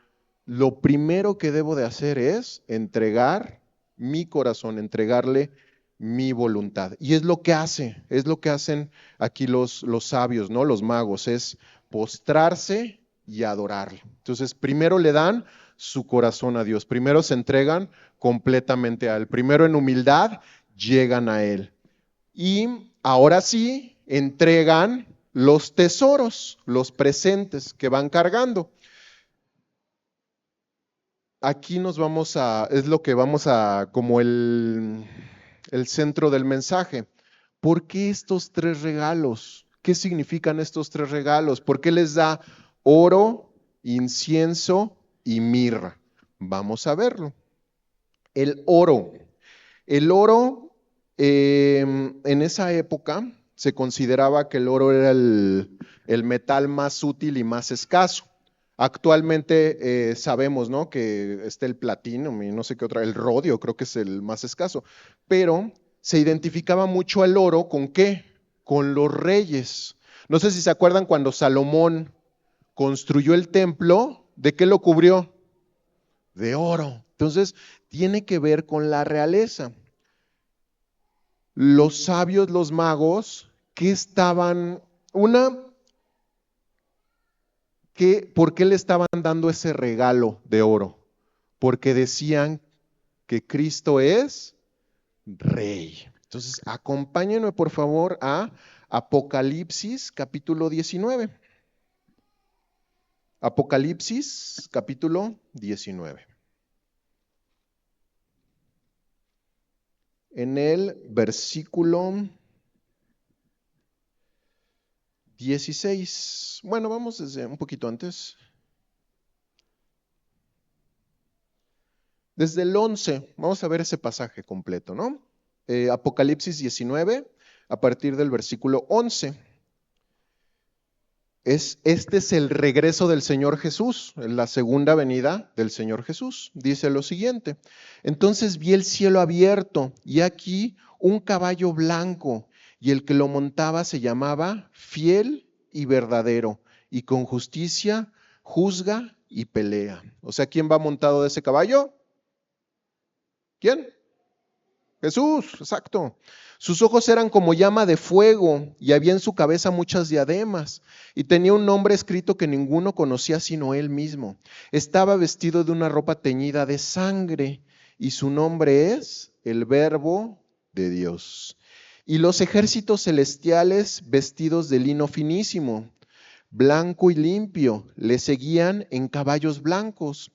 Speaker 1: lo primero que debo de hacer es entregar mi corazón, entregarle mi voluntad. Y es lo que es lo que hacen aquí los sabios, ¿no? Los magos, es postrarse y adorarle. Entonces, primero le dan su corazón a Dios, primero se entregan completamente a Él, primero en humildad llegan a Él. Y ahora sí, entregan los tesoros, los presentes que van cargando. Aquí nos vamos es lo que vamos a, como el centro del mensaje. ¿Por qué estos tres regalos? ¿Qué significan estos tres regalos? ¿Por qué les da oro, incienso y mirra? Vamos a verlo. El oro. El oro, en esa época se consideraba que el oro era el metal más útil y más escaso. Actualmente sabemos, ¿no?, que está el platino y no sé qué otra, el rodio creo que es el más escaso, pero se identificaba mucho el oro ¿con qué? Con los reyes. No sé si se acuerdan cuando Salomón construyó el templo, ¿de qué lo cubrió? De oro. Entonces, tiene que ver con la realeza. Los sabios, los magos, ¿qué estaban? ¿Por qué le estaban dando ese regalo de oro? Porque decían que Cristo es Rey. Entonces, acompáñenme por favor a Apocalipsis capítulo 19. Apocalipsis capítulo 19. En el versículo 16. Bueno, vamos desde un poquito antes. Desde el 11, vamos a ver ese pasaje completo, ¿no? Apocalipsis 19, a partir del versículo 11. Este es el regreso del Señor Jesús, la segunda venida del Señor Jesús. Dice lo siguiente: entonces vi el cielo abierto y aquí un caballo blanco, y el que lo montaba se llamaba Fiel y Verdadero, y con justicia juzga y pelea. O sea, ¿quién va montado de ese caballo? ¿Quién? Jesús, exacto. Sus ojos eran como llama de fuego y había en su cabeza muchas diademas y tenía un nombre escrito que ninguno conocía sino él mismo. Estaba vestido de una ropa teñida de sangre y su nombre es el Verbo de Dios. Y los ejércitos celestiales vestidos de lino finísimo, blanco y limpio, le seguían en caballos blancos.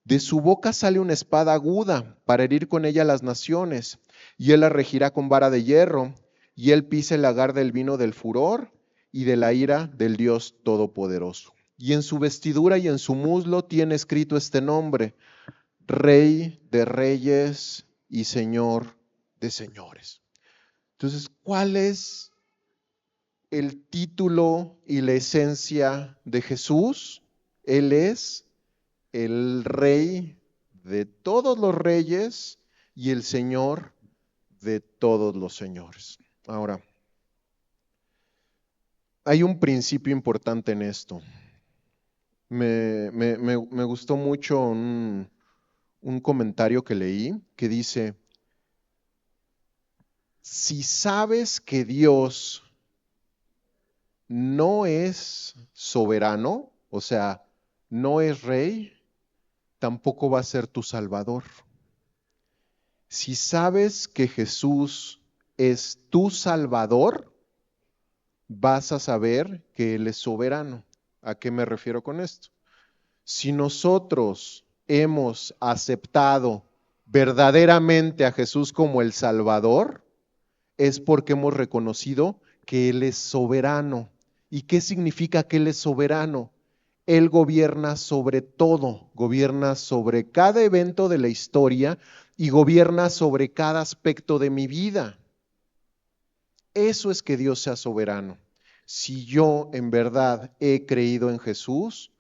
Speaker 1: De su boca sale una espada aguda para herir con ella las naciones, y él la regirá con vara de hierro, y él pisa el lagar del vino del furor y de la ira del Dios Todopoderoso. Y en su vestidura y en su muslo tiene escrito este nombre: Rey de Reyes y Señor de Señores. Entonces, ¿cuál es el título y la esencia de Jesús? Él es el Rey de todos los reyes y el Señor de todos los señores. Ahora, hay un principio importante en esto. Me gustó mucho un comentario que leí que dice: si sabes que Dios no es soberano, o sea, no es rey, tampoco va a ser tu Salvador. Si sabes que Jesús es tu Salvador, vas a saber que Él es soberano. ¿A qué me refiero con esto? Si nosotros hemos aceptado verdaderamente a Jesús como el Salvador, es porque hemos reconocido que Él es soberano. ¿Y qué significa que Él es soberano? Él gobierna sobre todo, gobierna sobre cada evento de la historia y gobierna sobre cada aspecto de mi vida. Eso es que Dios sea soberano. Si yo en verdad he creído en Jesús,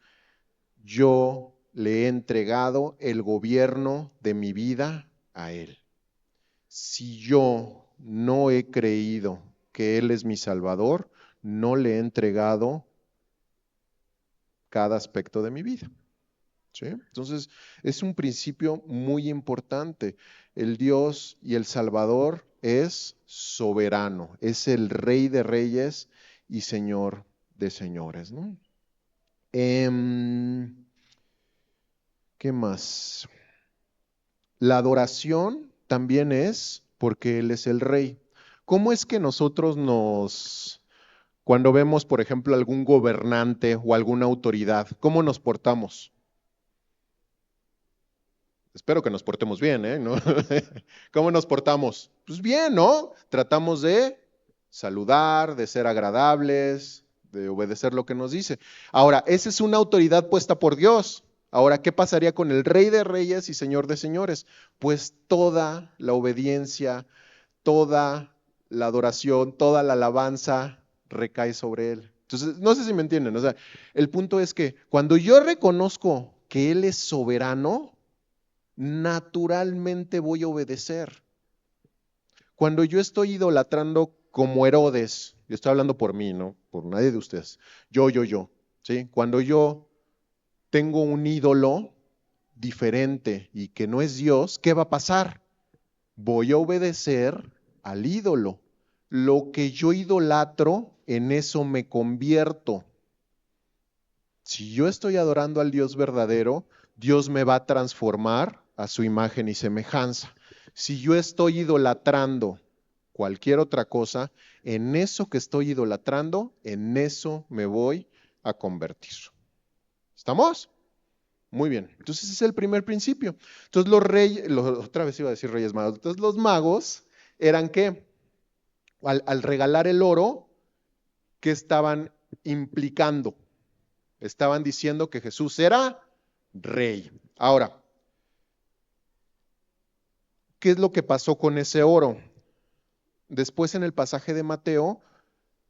Speaker 1: yo le he entregado el gobierno de mi vida a Él. Si yo no he creído que Él es mi Salvador, no le he entregado cada aspecto de mi vida. ¿Sí? Entonces, es un principio muy importante. El Dios y el Salvador es soberano, es el Rey de Reyes y Señor de Señores, ¿no? ¿Qué más? La adoración también es porque Él es el Rey. ¿Cómo es que nosotros cuando vemos, por ejemplo, algún gobernante o alguna autoridad, cómo nos portamos? Espero que nos portemos bien, ¿eh? ¿No? ¿Cómo nos portamos? Pues bien, ¿no? Tratamos de saludar, de ser agradables, de obedecer lo que nos dice. Ahora, esa es una autoridad puesta por Dios. Ahora, ¿qué pasaría con el Rey de Reyes y Señor de Señores? Pues toda la obediencia, toda la adoración, toda la alabanza recae sobre Él. Entonces, no sé si me entienden. O sea, el punto es que cuando yo reconozco que Él es soberano, naturalmente voy a obedecer. Cuando yo estoy idolatrando como Herodes, y estoy hablando por mí, ¿no? Por nadie de ustedes. Yo, ¿sí? Cuando yo tengo un ídolo diferente y que no es Dios, ¿qué va a pasar? Voy a obedecer al ídolo. Lo que yo idolatro, en eso me convierto. Si yo estoy adorando al Dios verdadero, Dios me va a transformar a su imagen y semejanza. Si yo estoy idolatrando cualquier otra cosa, en eso que estoy idolatrando, en eso me voy a convertir. ¿Estamos? Muy bien. Entonces ese es el primer principio. Entonces otra vez iba a decir reyes magos. Entonces los magos eran ¿qué? Al regalar el oro, ¿qué estaban implicando? Estaban diciendo que Jesús era rey. Ahora, ¿qué es lo que pasó con ese oro? Después en el pasaje de Mateo,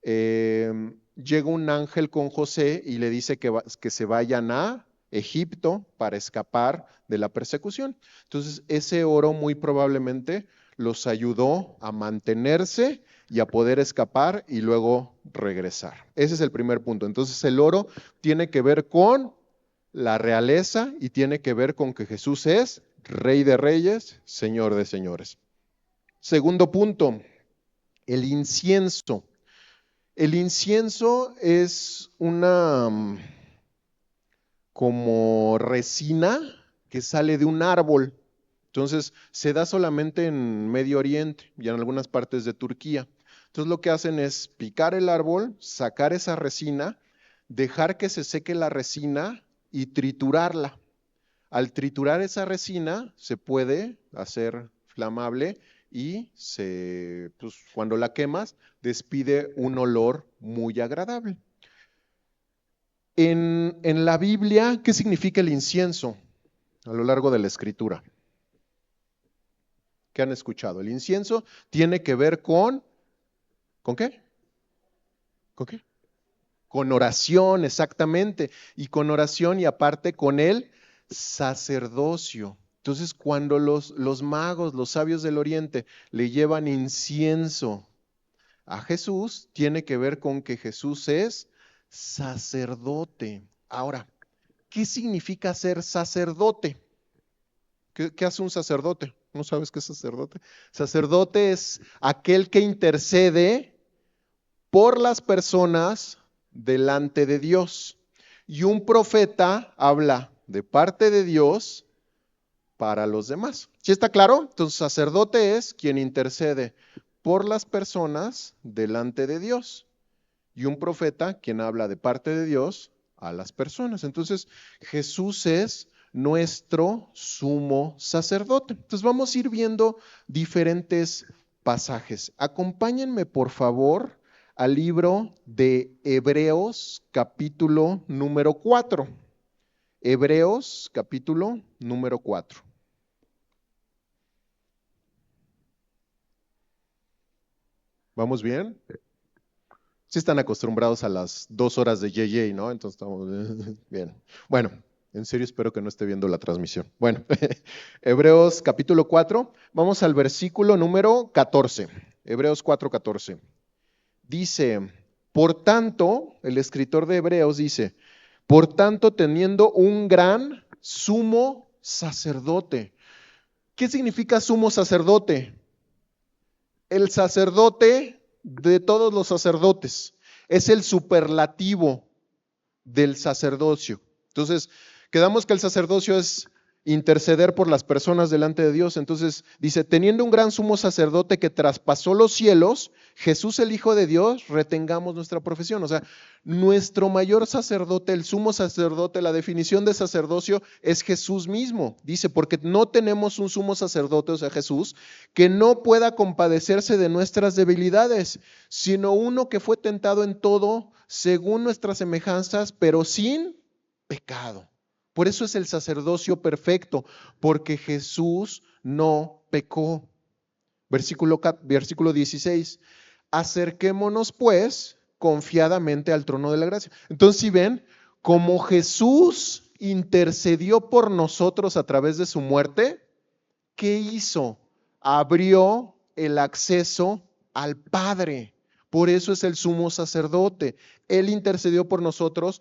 Speaker 1: llega un ángel con José y le dice que se vayan a Egipto para escapar de la persecución. Entonces, ese oro muy probablemente los ayudó a mantenerse y a poder escapar y luego regresar. Ese es el primer punto. Entonces, el oro tiene que ver con la realeza y tiene que ver con que Jesús es Rey de Reyes, Señor de Señores. Segundo punto, el incienso. El incienso es una como resina que sale de un árbol. Entonces, se da solamente en Medio Oriente y en algunas partes de Turquía. Entonces, lo que hacen es picar el árbol, sacar esa resina, dejar que se seque la resina y triturarla. Al triturar esa resina, se puede hacer flamable y pues, cuando la quemas, despide un olor muy agradable. En la Biblia, ¿qué significa el incienso a lo largo de la escritura? ¿Qué han escuchado? El incienso tiene que ver ¿con qué? ¿Con qué? Con oración, exactamente. Y con oración y aparte con el sacerdocio. Entonces, cuando los magos, los sabios del Oriente, le llevan incienso a Jesús, tiene que ver con que Jesús es sacerdote. Ahora, ¿qué significa ser sacerdote? ¿Qué hace un sacerdote? ¿No sabes qué es sacerdote? Sacerdote es aquel que intercede por las personas delante de Dios. Y un profeta habla de parte de Dios para los demás. ¿Sí está claro? Entonces, sacerdote es quien intercede por las personas delante de Dios. Y un profeta quien habla de parte de Dios a las personas. Entonces, Jesús es nuestro sumo sacerdote. Entonces, vamos a ir viendo diferentes pasajes. Acompáñenme, por favor, al libro de Hebreos, capítulo número 4. Hebreos, capítulo número 4. ¿Vamos bien? Sí están acostumbrados a las 2 horas de JJ, ¿no? Entonces estamos bien. Bueno, en serio espero que no esté viendo la transmisión. Bueno, Hebreos capítulo 4, vamos al versículo número 14. Hebreos 4:14. Dice, por tanto, el escritor de Hebreos dice, por tanto, teniendo un gran sumo sacerdote. ¿Qué significa sumo sacerdote? El sacerdote de todos los sacerdotes. Es el superlativo del sacerdocio. Entonces, quedamos que el sacerdocio es interceder por las personas delante de Dios. Entonces, dice, teniendo un gran sumo sacerdote que traspasó los cielos, Jesús el Hijo de Dios, retengamos nuestra profesión. O sea, nuestro mayor sacerdote, el sumo sacerdote, la definición de sacerdocio es Jesús mismo. Dice, porque no tenemos un sumo sacerdote, o sea, Jesús, que no pueda compadecerse de nuestras debilidades, sino uno que fue tentado en todo según nuestras semejanzas, pero sin pecado. Por eso es el sacerdocio perfecto, porque Jesús no pecó. Versículo 16. Acerquémonos pues confiadamente al trono de la gracia. Entonces, si ven, como Jesús intercedió por nosotros a través de su muerte, ¿qué hizo? Abrió el acceso al Padre. Por eso es el sumo sacerdote. Él intercedió por nosotros,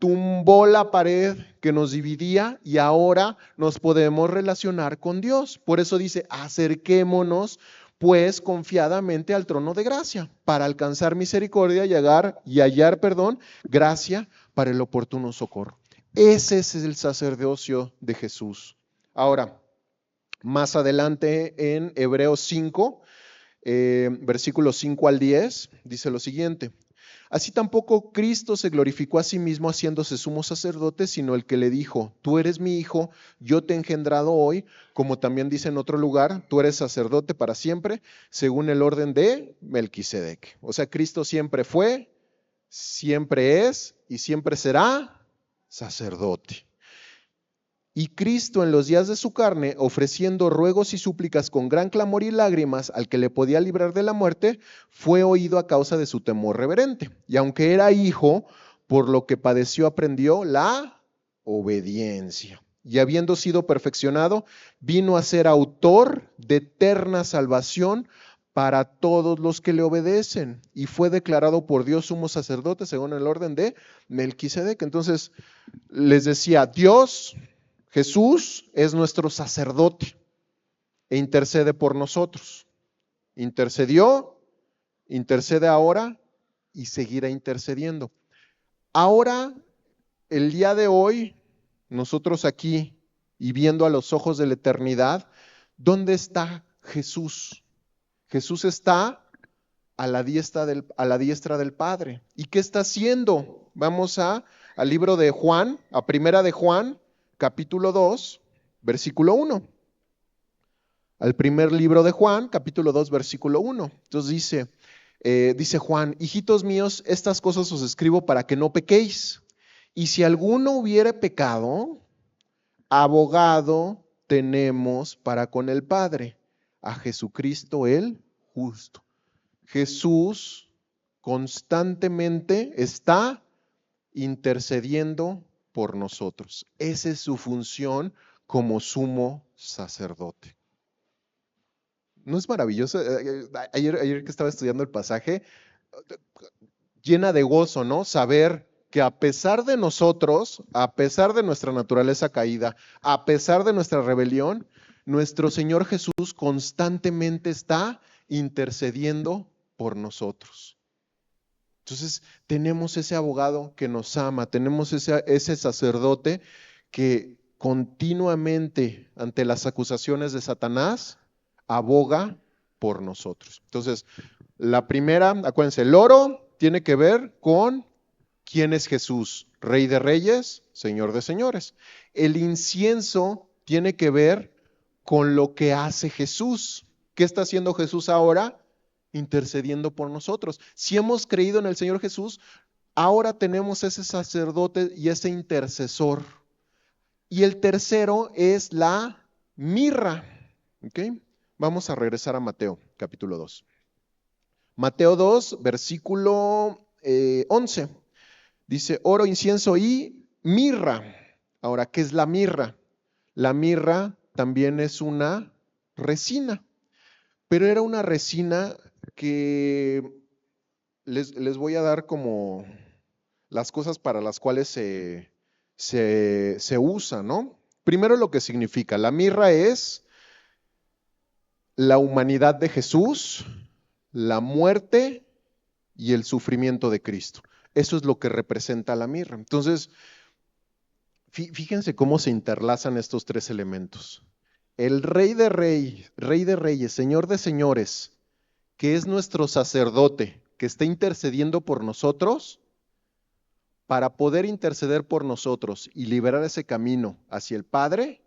Speaker 1: tumbó la pared que nos dividía y ahora nos podemos relacionar con Dios. Por eso dice, acerquémonos pues confiadamente al trono de gracia para alcanzar misericordia y hallar gracia para el oportuno socorro. Ese es el sacerdocio de Jesús. Ahora, más adelante en Hebreos 5, versículos 5 al 10, dice lo siguiente. Así tampoco Cristo se glorificó a sí mismo haciéndose sumo sacerdote, sino el que le dijo, tú eres mi hijo, yo te he engendrado hoy, como también dice en otro lugar, tú eres sacerdote para siempre, según el orden de Melquisedec. O sea, Cristo siempre fue, siempre es y siempre será sacerdote. Y Cristo en los días de su carne, ofreciendo ruegos y súplicas con gran clamor y lágrimas al que le podía librar de la muerte, fue oído a causa de su temor reverente. Y aunque era hijo, por lo que padeció aprendió la obediencia. Y habiendo sido perfeccionado, vino a ser autor de eterna salvación para todos los que le obedecen. Y fue declarado por Dios sumo sacerdote según el orden de Melquisedec. Entonces, les decía, Jesús es nuestro sacerdote e intercede por nosotros. Intercedió, intercede ahora y seguirá intercediendo. Ahora, el día de hoy, nosotros aquí y viendo a los ojos de la eternidad, ¿dónde está Jesús? Jesús está a la diestra del Padre. ¿Y qué está haciendo? Vamos al libro de Juan, a primera de Juan, capítulo 2, versículo 1. Al primer libro de Juan, capítulo 2, versículo 1. Entonces dice Juan, hijitos míos, estas cosas os escribo para que no pequéis. Y si alguno hubiere pecado, abogado tenemos para con el Padre, a Jesucristo el justo. Jesús constantemente está intercediendo por nosotros. Esa es su función como sumo sacerdote. ¿No es maravilloso? Ayer que estaba estudiando el pasaje, llena de gozo, ¿no? Saber que a pesar de nosotros, a pesar de nuestra naturaleza caída, a pesar de nuestra rebelión, nuestro Señor Jesús constantemente está intercediendo por nosotros. Entonces, tenemos ese abogado que nos ama, tenemos ese sacerdote que continuamente ante las acusaciones de Satanás aboga por nosotros. Entonces, la primera, acuérdense, el oro tiene que ver con quién es Jesús, Rey de Reyes, Señor de Señores. El incienso tiene que ver con lo que hace Jesús. ¿Qué está haciendo Jesús ahora? intercediendo por nosotros. Si hemos creído en el Señor Jesús, ahora tenemos ese sacerdote y ese intercesor. Y el tercero es la mirra. ¿Okay? Vamos a regresar a Mateo, capítulo 2. Mateo 2, versículo 11. Dice, oro, incienso y mirra. Ahora, ¿qué es la mirra? La mirra también es una resina, pero era una resina que les voy a dar como las cosas para las cuales se usa, ¿no? Primero lo que significa. La mirra es la humanidad de Jesús, la muerte y el sufrimiento de Cristo. Eso es lo que representa la mirra. Entonces, fíjense cómo se interlazan estos tres elementos. El Rey de Reyes, Señor de señores, que es nuestro sacerdote, que está intercediendo por nosotros, para poder interceder por nosotros y liberar ese camino hacia el Padre,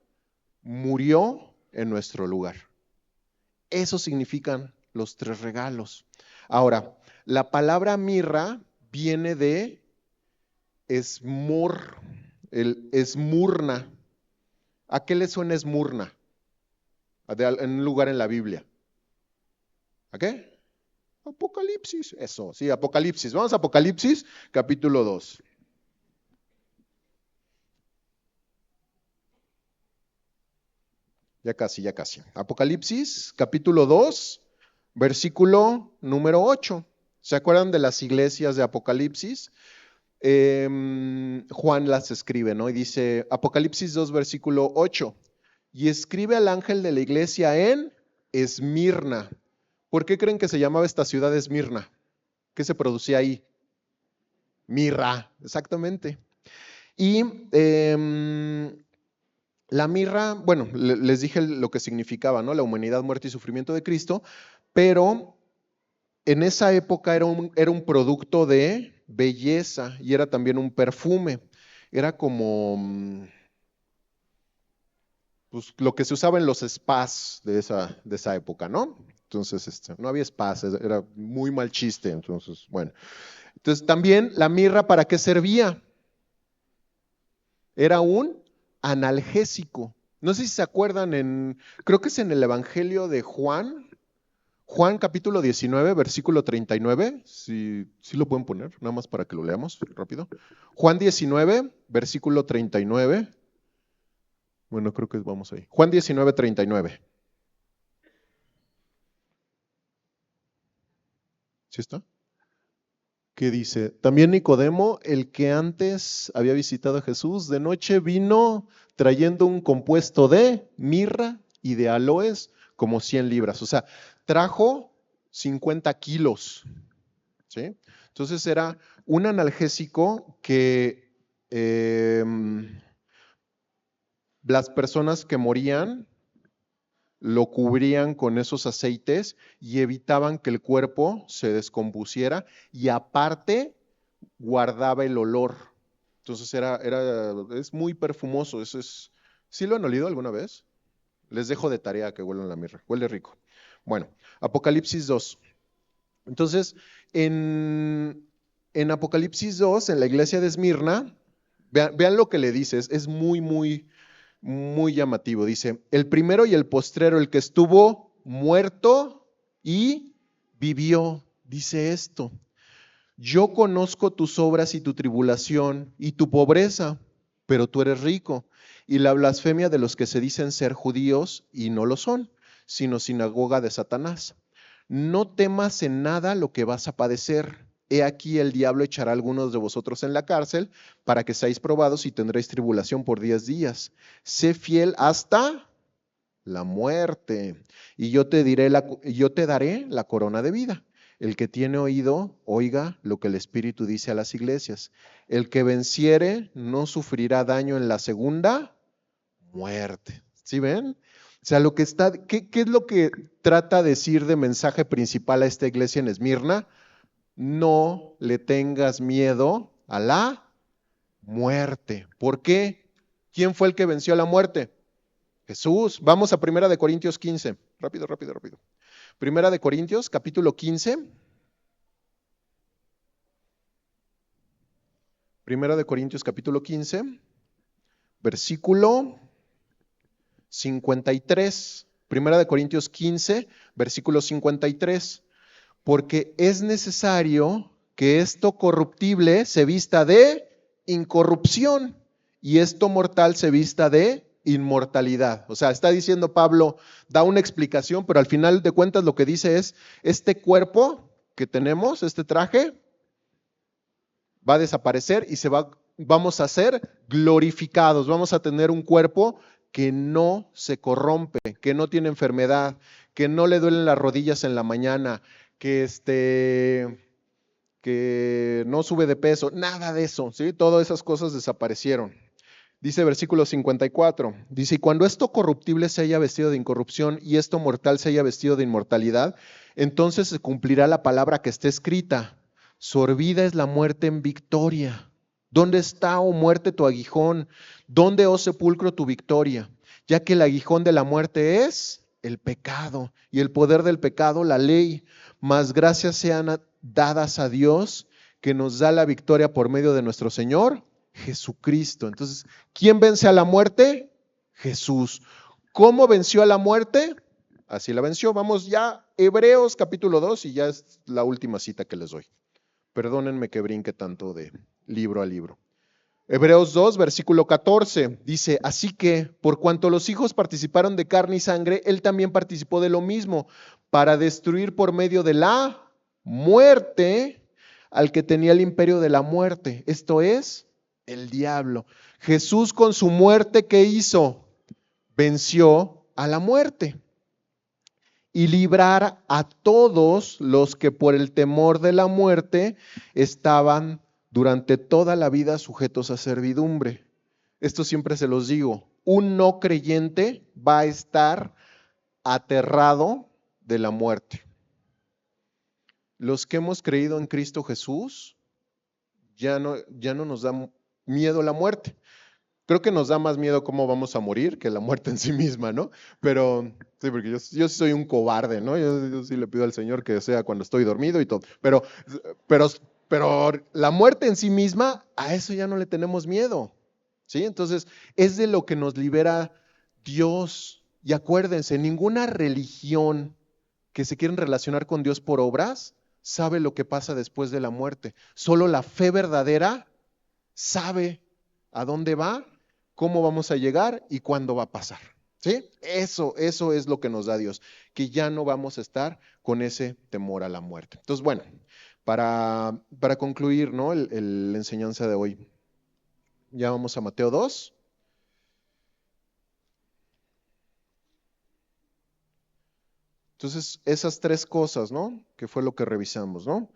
Speaker 1: murió en nuestro lugar. Eso significan los tres regalos. Ahora, la palabra mirra viene de esmor, el esmurna. ¿A qué le suena esmurna? En un lugar en la Biblia. ¿A qué? Apocalipsis, eso, sí, Apocalipsis. Vamos a Apocalipsis, capítulo 2. Ya casi, ya casi. Apocalipsis, capítulo 2, versículo número 8. ¿Se acuerdan de las iglesias de Apocalipsis? Juan las escribe, ¿no? Y dice, Apocalipsis 2, versículo 8. Y escribe al ángel de la iglesia en Esmirna. ¿Por qué creen que se llamaba esta ciudad Esmirna? ¿Qué se producía ahí? Mirra, exactamente. Y la mirra, bueno, les dije lo que significaba, ¿no? La humanidad, muerte y sufrimiento de Cristo, pero en esa época era un producto de belleza y era también un perfume. Era como pues, lo que se usaba en los spas de esa época, ¿no? Entonces, no había spas, era muy mal chiste. Entonces, bueno. Entonces, también la mirra, ¿para qué servía? Era un analgésico. No sé si se acuerdan, creo que es en el Evangelio de Juan, Juan capítulo 19, versículo 39, si lo pueden poner, nada más para que lo leamos rápido. Juan 19, versículo 39. Bueno, creo que vamos ahí. Juan 19, 39. ¿Sí está? Que dice, también Nicodemo, el que antes había visitado a Jesús, de noche vino trayendo un compuesto de mirra y de aloes como 100 libras. O sea, trajo 50 kilos. ¿Sí? Entonces era un analgésico que las personas que morían lo cubrían con esos aceites y evitaban que el cuerpo se descompusiera y aparte guardaba el olor. Entonces es muy perfumoso. ¿Sí lo han olido alguna vez? Les dejo de tarea que huelan la mirra. Huele rico. Bueno, Apocalipsis 2. Entonces, en Apocalipsis 2, en la iglesia de Esmirna, vean lo que le dice, es muy, muy, muy llamativo. Dice, el primero y el postrero, el que estuvo muerto y vivió, dice esto. Yo conozco tus obras y tu tribulación y tu pobreza, pero tú eres rico, y la blasfemia de los que se dicen ser judíos y no lo son, sino sinagoga de Satanás. No temas en nada lo que vas a padecer. He aquí el diablo echará a algunos de vosotros en la cárcel para que seáis probados y tendréis tribulación por 10 días. Sé fiel hasta la muerte y yo te daré la corona de vida. El que tiene oído, oiga lo que el Espíritu dice a las iglesias. El que venciere no sufrirá daño en la segunda muerte. ¿Sí ven? O sea, ¿qué es lo que trata de decir de mensaje principal a esta iglesia en Esmirna? No le tengas miedo a la muerte. ¿Por qué? ¿Quién fue el que venció a la muerte? Jesús. Vamos a 1 Corintios 15. Rápido, rápido, rápido. Primera de Corintios, capítulo 15. Primera de Corintios, capítulo 15, versículo 53. Primera de Corintios 15, versículo 53. Porque es necesario que esto corruptible se vista de incorrupción y esto mortal se vista de inmortalidad. O sea, está diciendo Pablo, da una explicación, pero al final de cuentas lo que dice es, este cuerpo que tenemos, este traje, va a desaparecer y vamos a ser glorificados, vamos a tener un cuerpo que no se corrompe, que no tiene enfermedad, que no le duelen las rodillas en la mañana, que no sube de peso, nada de eso, ¿sí? Todas esas cosas desaparecieron. Dice versículo 54, dice, y cuando esto corruptible se haya vestido de incorrupción y esto mortal se haya vestido de inmortalidad, entonces se cumplirá la palabra que está escrita, sorbida es la muerte en victoria. ¿Dónde está, oh muerte, tu aguijón? ¿Dónde, oh sepulcro, tu victoria? Ya que el aguijón de la muerte es el pecado y el poder del pecado la ley, mas gracias sean dadas a Dios que nos da la victoria por medio de nuestro Señor Jesucristo. Entonces, ¿quién vence a la muerte? Jesús. ¿Cómo venció a la muerte? Así la venció. Vamos ya, Hebreos capítulo 2 y ya es la última cita que les doy. Perdónenme que brinque tanto de libro a libro. Hebreos 2, versículo 14, dice, así que, por cuanto los hijos participaron de carne y sangre, él también participó de lo mismo, para destruir por medio de la muerte al que tenía el imperio de la muerte, esto es, el diablo. Jesús con su muerte, ¿qué hizo? Venció a la muerte y librar a todos los que por el temor de la muerte estaban durante toda la vida sujetos a servidumbre. Esto siempre se los digo, un no creyente va a estar aterrado de la muerte. Los que hemos creído en Cristo Jesús, ya no nos da miedo la muerte. Creo que nos da más miedo cómo vamos a morir que la muerte en sí misma, ¿no? Pero, sí, porque yo sí soy un cobarde, ¿no? Yo sí le pido al Señor que sea cuando estoy dormido y todo. Pero la muerte en sí misma, a eso ya no le tenemos miedo, ¿sí? Entonces, es de lo que nos libera Dios. Y acuérdense, ninguna religión que se quieren relacionar con Dios por obras sabe lo que pasa después de la muerte. Solo la fe verdadera sabe a dónde va, cómo vamos a llegar y cuándo va a pasar. ¿Sí? Eso es lo que nos da Dios, que ya no vamos a estar con ese temor a la muerte. Entonces, bueno, para concluir, ¿no? La enseñanza de hoy, ya vamos a Mateo 2. Entonces, esas tres cosas, ¿no? Que fue lo que revisamos, ¿no?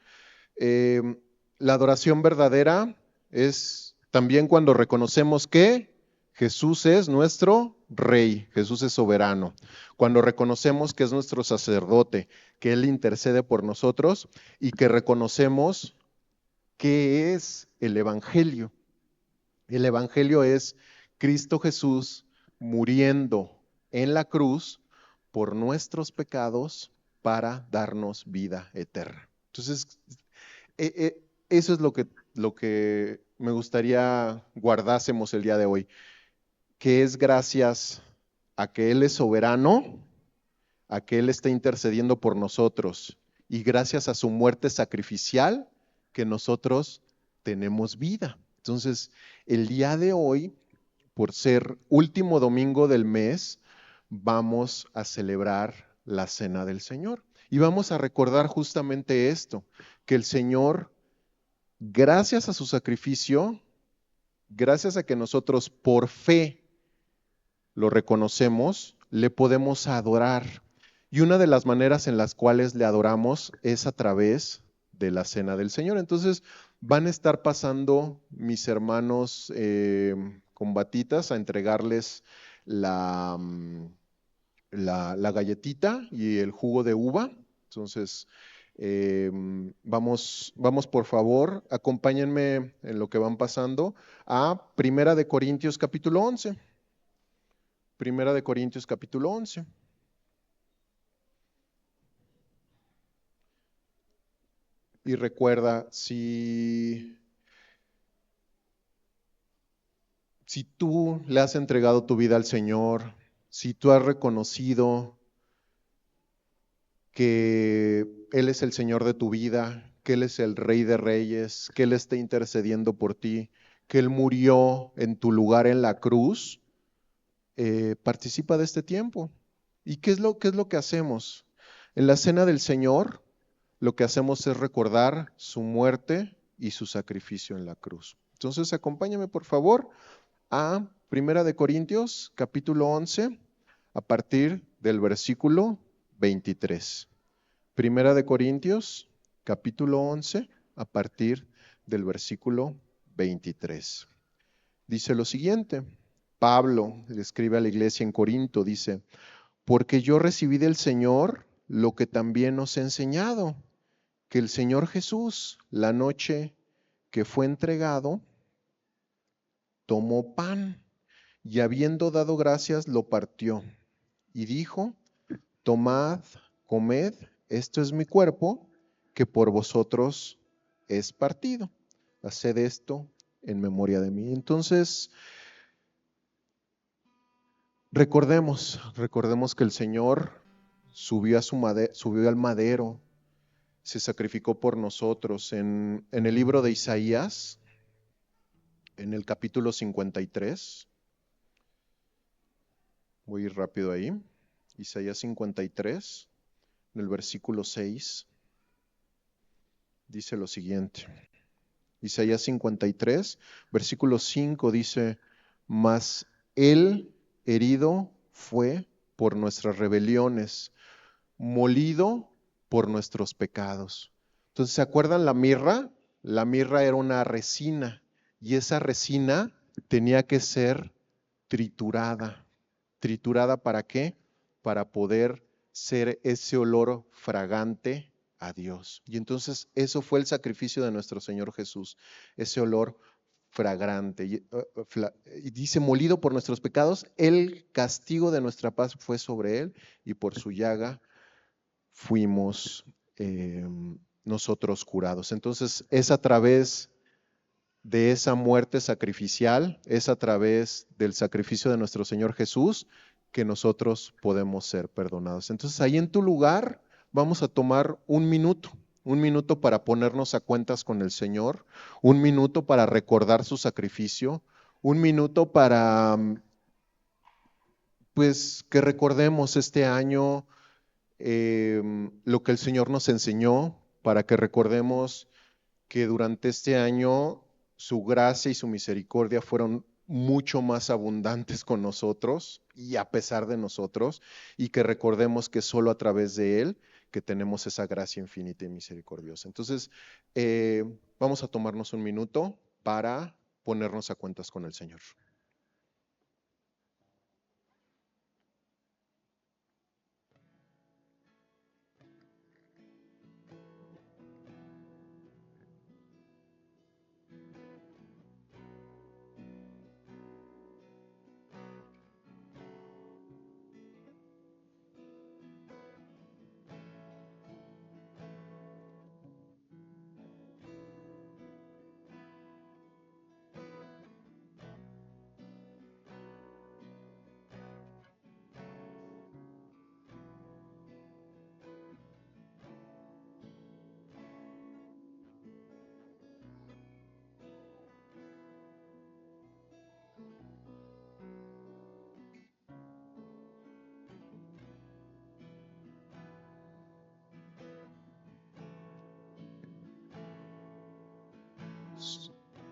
Speaker 1: La adoración verdadera es también cuando reconocemos que Jesús es nuestro Rey, Jesús es soberano. Cuando reconocemos que es nuestro sacerdote, que Él intercede por nosotros y que reconocemos que es el Evangelio. El Evangelio es Cristo Jesús muriendo en la cruz por nuestros pecados para darnos vida eterna. Entonces, eso es lo que me gustaría guardásemos el día de hoy, que es gracias a que Él es soberano, a que Él está intercediendo por nosotros y gracias a su muerte sacrificial que nosotros tenemos vida. Entonces, el día de hoy, por ser último domingo del mes, vamos a celebrar la Cena del Señor y vamos a recordar justamente esto, que el Señor, gracias a su sacrificio, gracias a que nosotros por fe lo reconocemos, le podemos adorar. Y una de las maneras en las cuales le adoramos es a través de la Cena del Señor. Entonces van a estar pasando mis hermanos combatitas a entregarles la galletita y el jugo de uva. Entonces, vamos por favor, acompáñenme en lo que van pasando a Primera de Corintios capítulo 11. Primera de Corintios capítulo 11. Y recuerda, si tú le has entregado tu vida al Señor, si tú has reconocido que Él es el Señor de tu vida, que Él es el Rey de Reyes, que Él está intercediendo por ti, que Él murió en tu lugar en la cruz, participa de este tiempo. ¿Y qué es lo que hacemos? En la cena del Señor, lo que hacemos es recordar su muerte y su sacrificio en la cruz. Entonces, acompáñame por favor a Primera de Corintios, capítulo 11, a partir del versículo 23. Primera de Corintios, capítulo 11, a partir del versículo 23. Dice lo siguiente, Pablo le escribe a la iglesia en Corinto, dice, porque yo recibí del Señor lo que también os he enseñado, que el Señor Jesús, la noche que fue entregado, tomó pan y habiendo dado gracias, lo partió y dijo, tomad, comed, esto es mi cuerpo, que por vosotros es partido. Haced esto en memoria de mí. Entonces, recordemos que el Señor subió al madero, se sacrificó por nosotros. En el libro de Isaías, en el capítulo 53, voy a ir rápido ahí, Isaías 53, en el versículo 6, dice lo siguiente. Isaías 53, versículo 5 dice, mas él herido fue por nuestras rebeliones, molido por nuestros pecados. Entonces, ¿se acuerdan la mirra? La mirra era una resina y esa resina tenía que ser triturada. ¿Triturada para qué? Para poder ser ese olor fragante a Dios. Y entonces eso fue el sacrificio de nuestro Señor Jesús, ese olor fragrante. Y dice, molido por nuestros pecados, el castigo de nuestra paz fue sobre él y por su llaga fuimos nosotros curados. Entonces es a través de esa muerte sacrificial, es a través del sacrificio de nuestro Señor Jesús que nosotros podemos ser perdonados. Entonces ahí en tu lugar vamos a tomar un minuto para ponernos a cuentas con el Señor, un minuto para recordar su sacrificio, un minuto para, pues, que recordemos este año lo que el Señor nos enseñó, para que recordemos que durante este año su gracia y su misericordia fueron mucho más abundantes con nosotros y a pesar de nosotros, y que recordemos que solo a través de Él que tenemos esa gracia infinita y misericordiosa. Entonces, vamos a tomarnos un minuto para ponernos a cuentas con el Señor.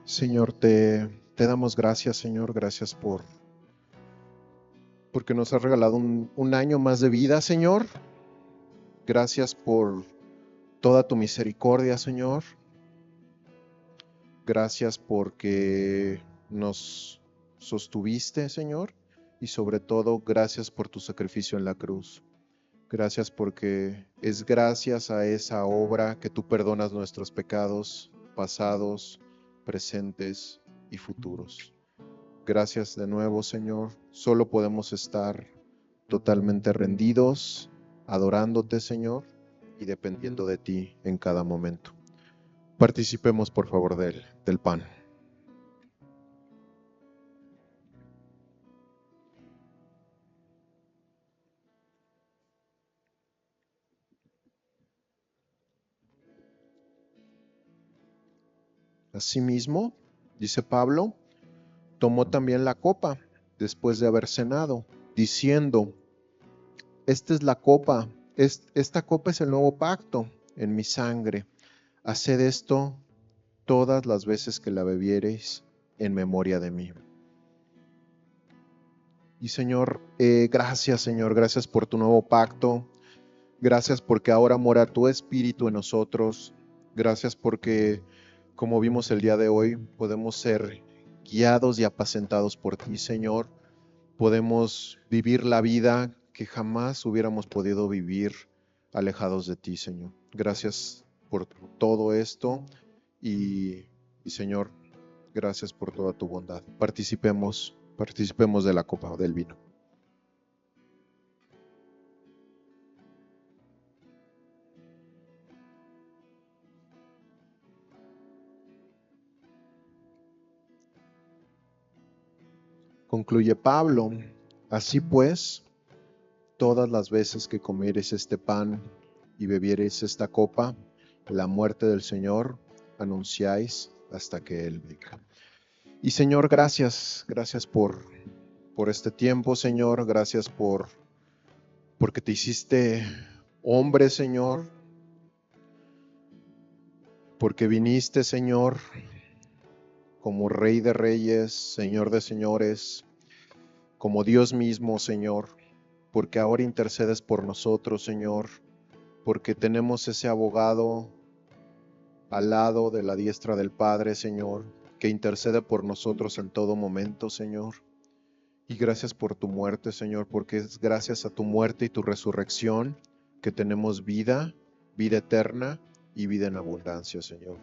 Speaker 1: Señor, te damos gracias, Señor, gracias porque nos has regalado un año más de vida, Señor. Gracias por toda tu misericordia, Señor. Gracias porque nos sostuviste, Señor, y sobre todo gracias por tu sacrificio en la cruz. Gracias porque es gracias a esa obra que tú perdonas nuestros pecados pasados, presentes y futuros. Gracias de nuevo, Señor. Solo podemos estar totalmente rendidos, adorándote, Señor, y dependiendo de ti en cada momento. Participemos, por favor, del pan. Asimismo, dice Pablo, tomó también la copa después de haber cenado, diciendo: esta es la copa, esta copa es el nuevo pacto en mi sangre. Haced esto todas las veces que la bebiereis en memoria de mí. Y Señor, gracias por tu nuevo pacto. Gracias porque ahora mora tu Espíritu en nosotros. Gracias porque, como vimos el día de hoy, podemos ser guiados y apacentados por ti, Señor. Podemos vivir la vida que jamás hubiéramos podido vivir alejados de ti, Señor. Gracias por todo esto y Señor, gracias por toda tu bondad. Participemos de la copa del vino. Concluye Pablo: así pues, todas las veces que comiereis este pan y bebiereis esta copa, la muerte del Señor anunciáis hasta que Él venga. Y Señor, gracias por este tiempo, Señor. Gracias porque te hiciste hombre, Señor. Porque viniste, Señor, como Rey de Reyes, Señor de Señores, como Dios mismo, Señor. Porque ahora intercedes por nosotros, Señor. Porque tenemos ese abogado al lado de la diestra del Padre, Señor, que intercede por nosotros en todo momento, Señor. Y gracias por tu muerte, Señor, porque es gracias a tu muerte y tu resurrección que tenemos vida eterna y vida en abundancia, Señor.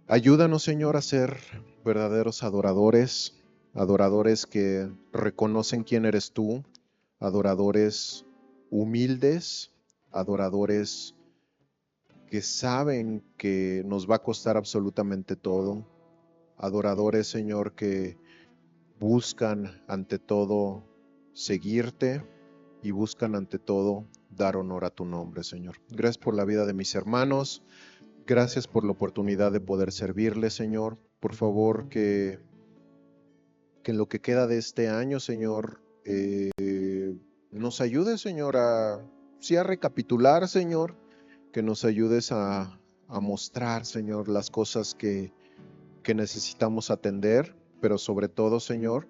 Speaker 1: Ayúdanos, Señor, a ser verdaderos adoradores que reconocen quién eres tú, adoradores humildes, adoradores que saben que nos va a costar absolutamente todo, adoradores, Señor, que buscan ante todo seguirte y buscan ante todo dar honor a tu nombre, Señor. Gracias por la vida de mis hermanos, gracias por la oportunidad de poder servirles, Señor. Por favor, que en lo que queda de este año, Señor, nos ayudes, Señor, a recapitular, Señor, que nos ayudes a mostrar, Señor, las cosas que necesitamos atender, pero sobre todo, Señor,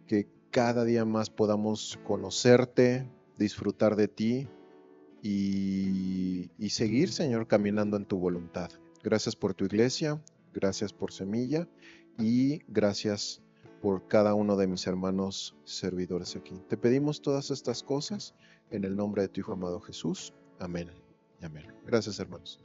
Speaker 1: que cada día más podamos conocerte, disfrutar de ti y seguir, Señor, caminando en tu voluntad. Gracias por tu iglesia, gracias por Semilla y gracias por cada uno de mis hermanos servidores aquí. Te pedimos todas estas cosas en el nombre de tu Hijo amado Jesús. Amén y amén. Gracias, hermanos.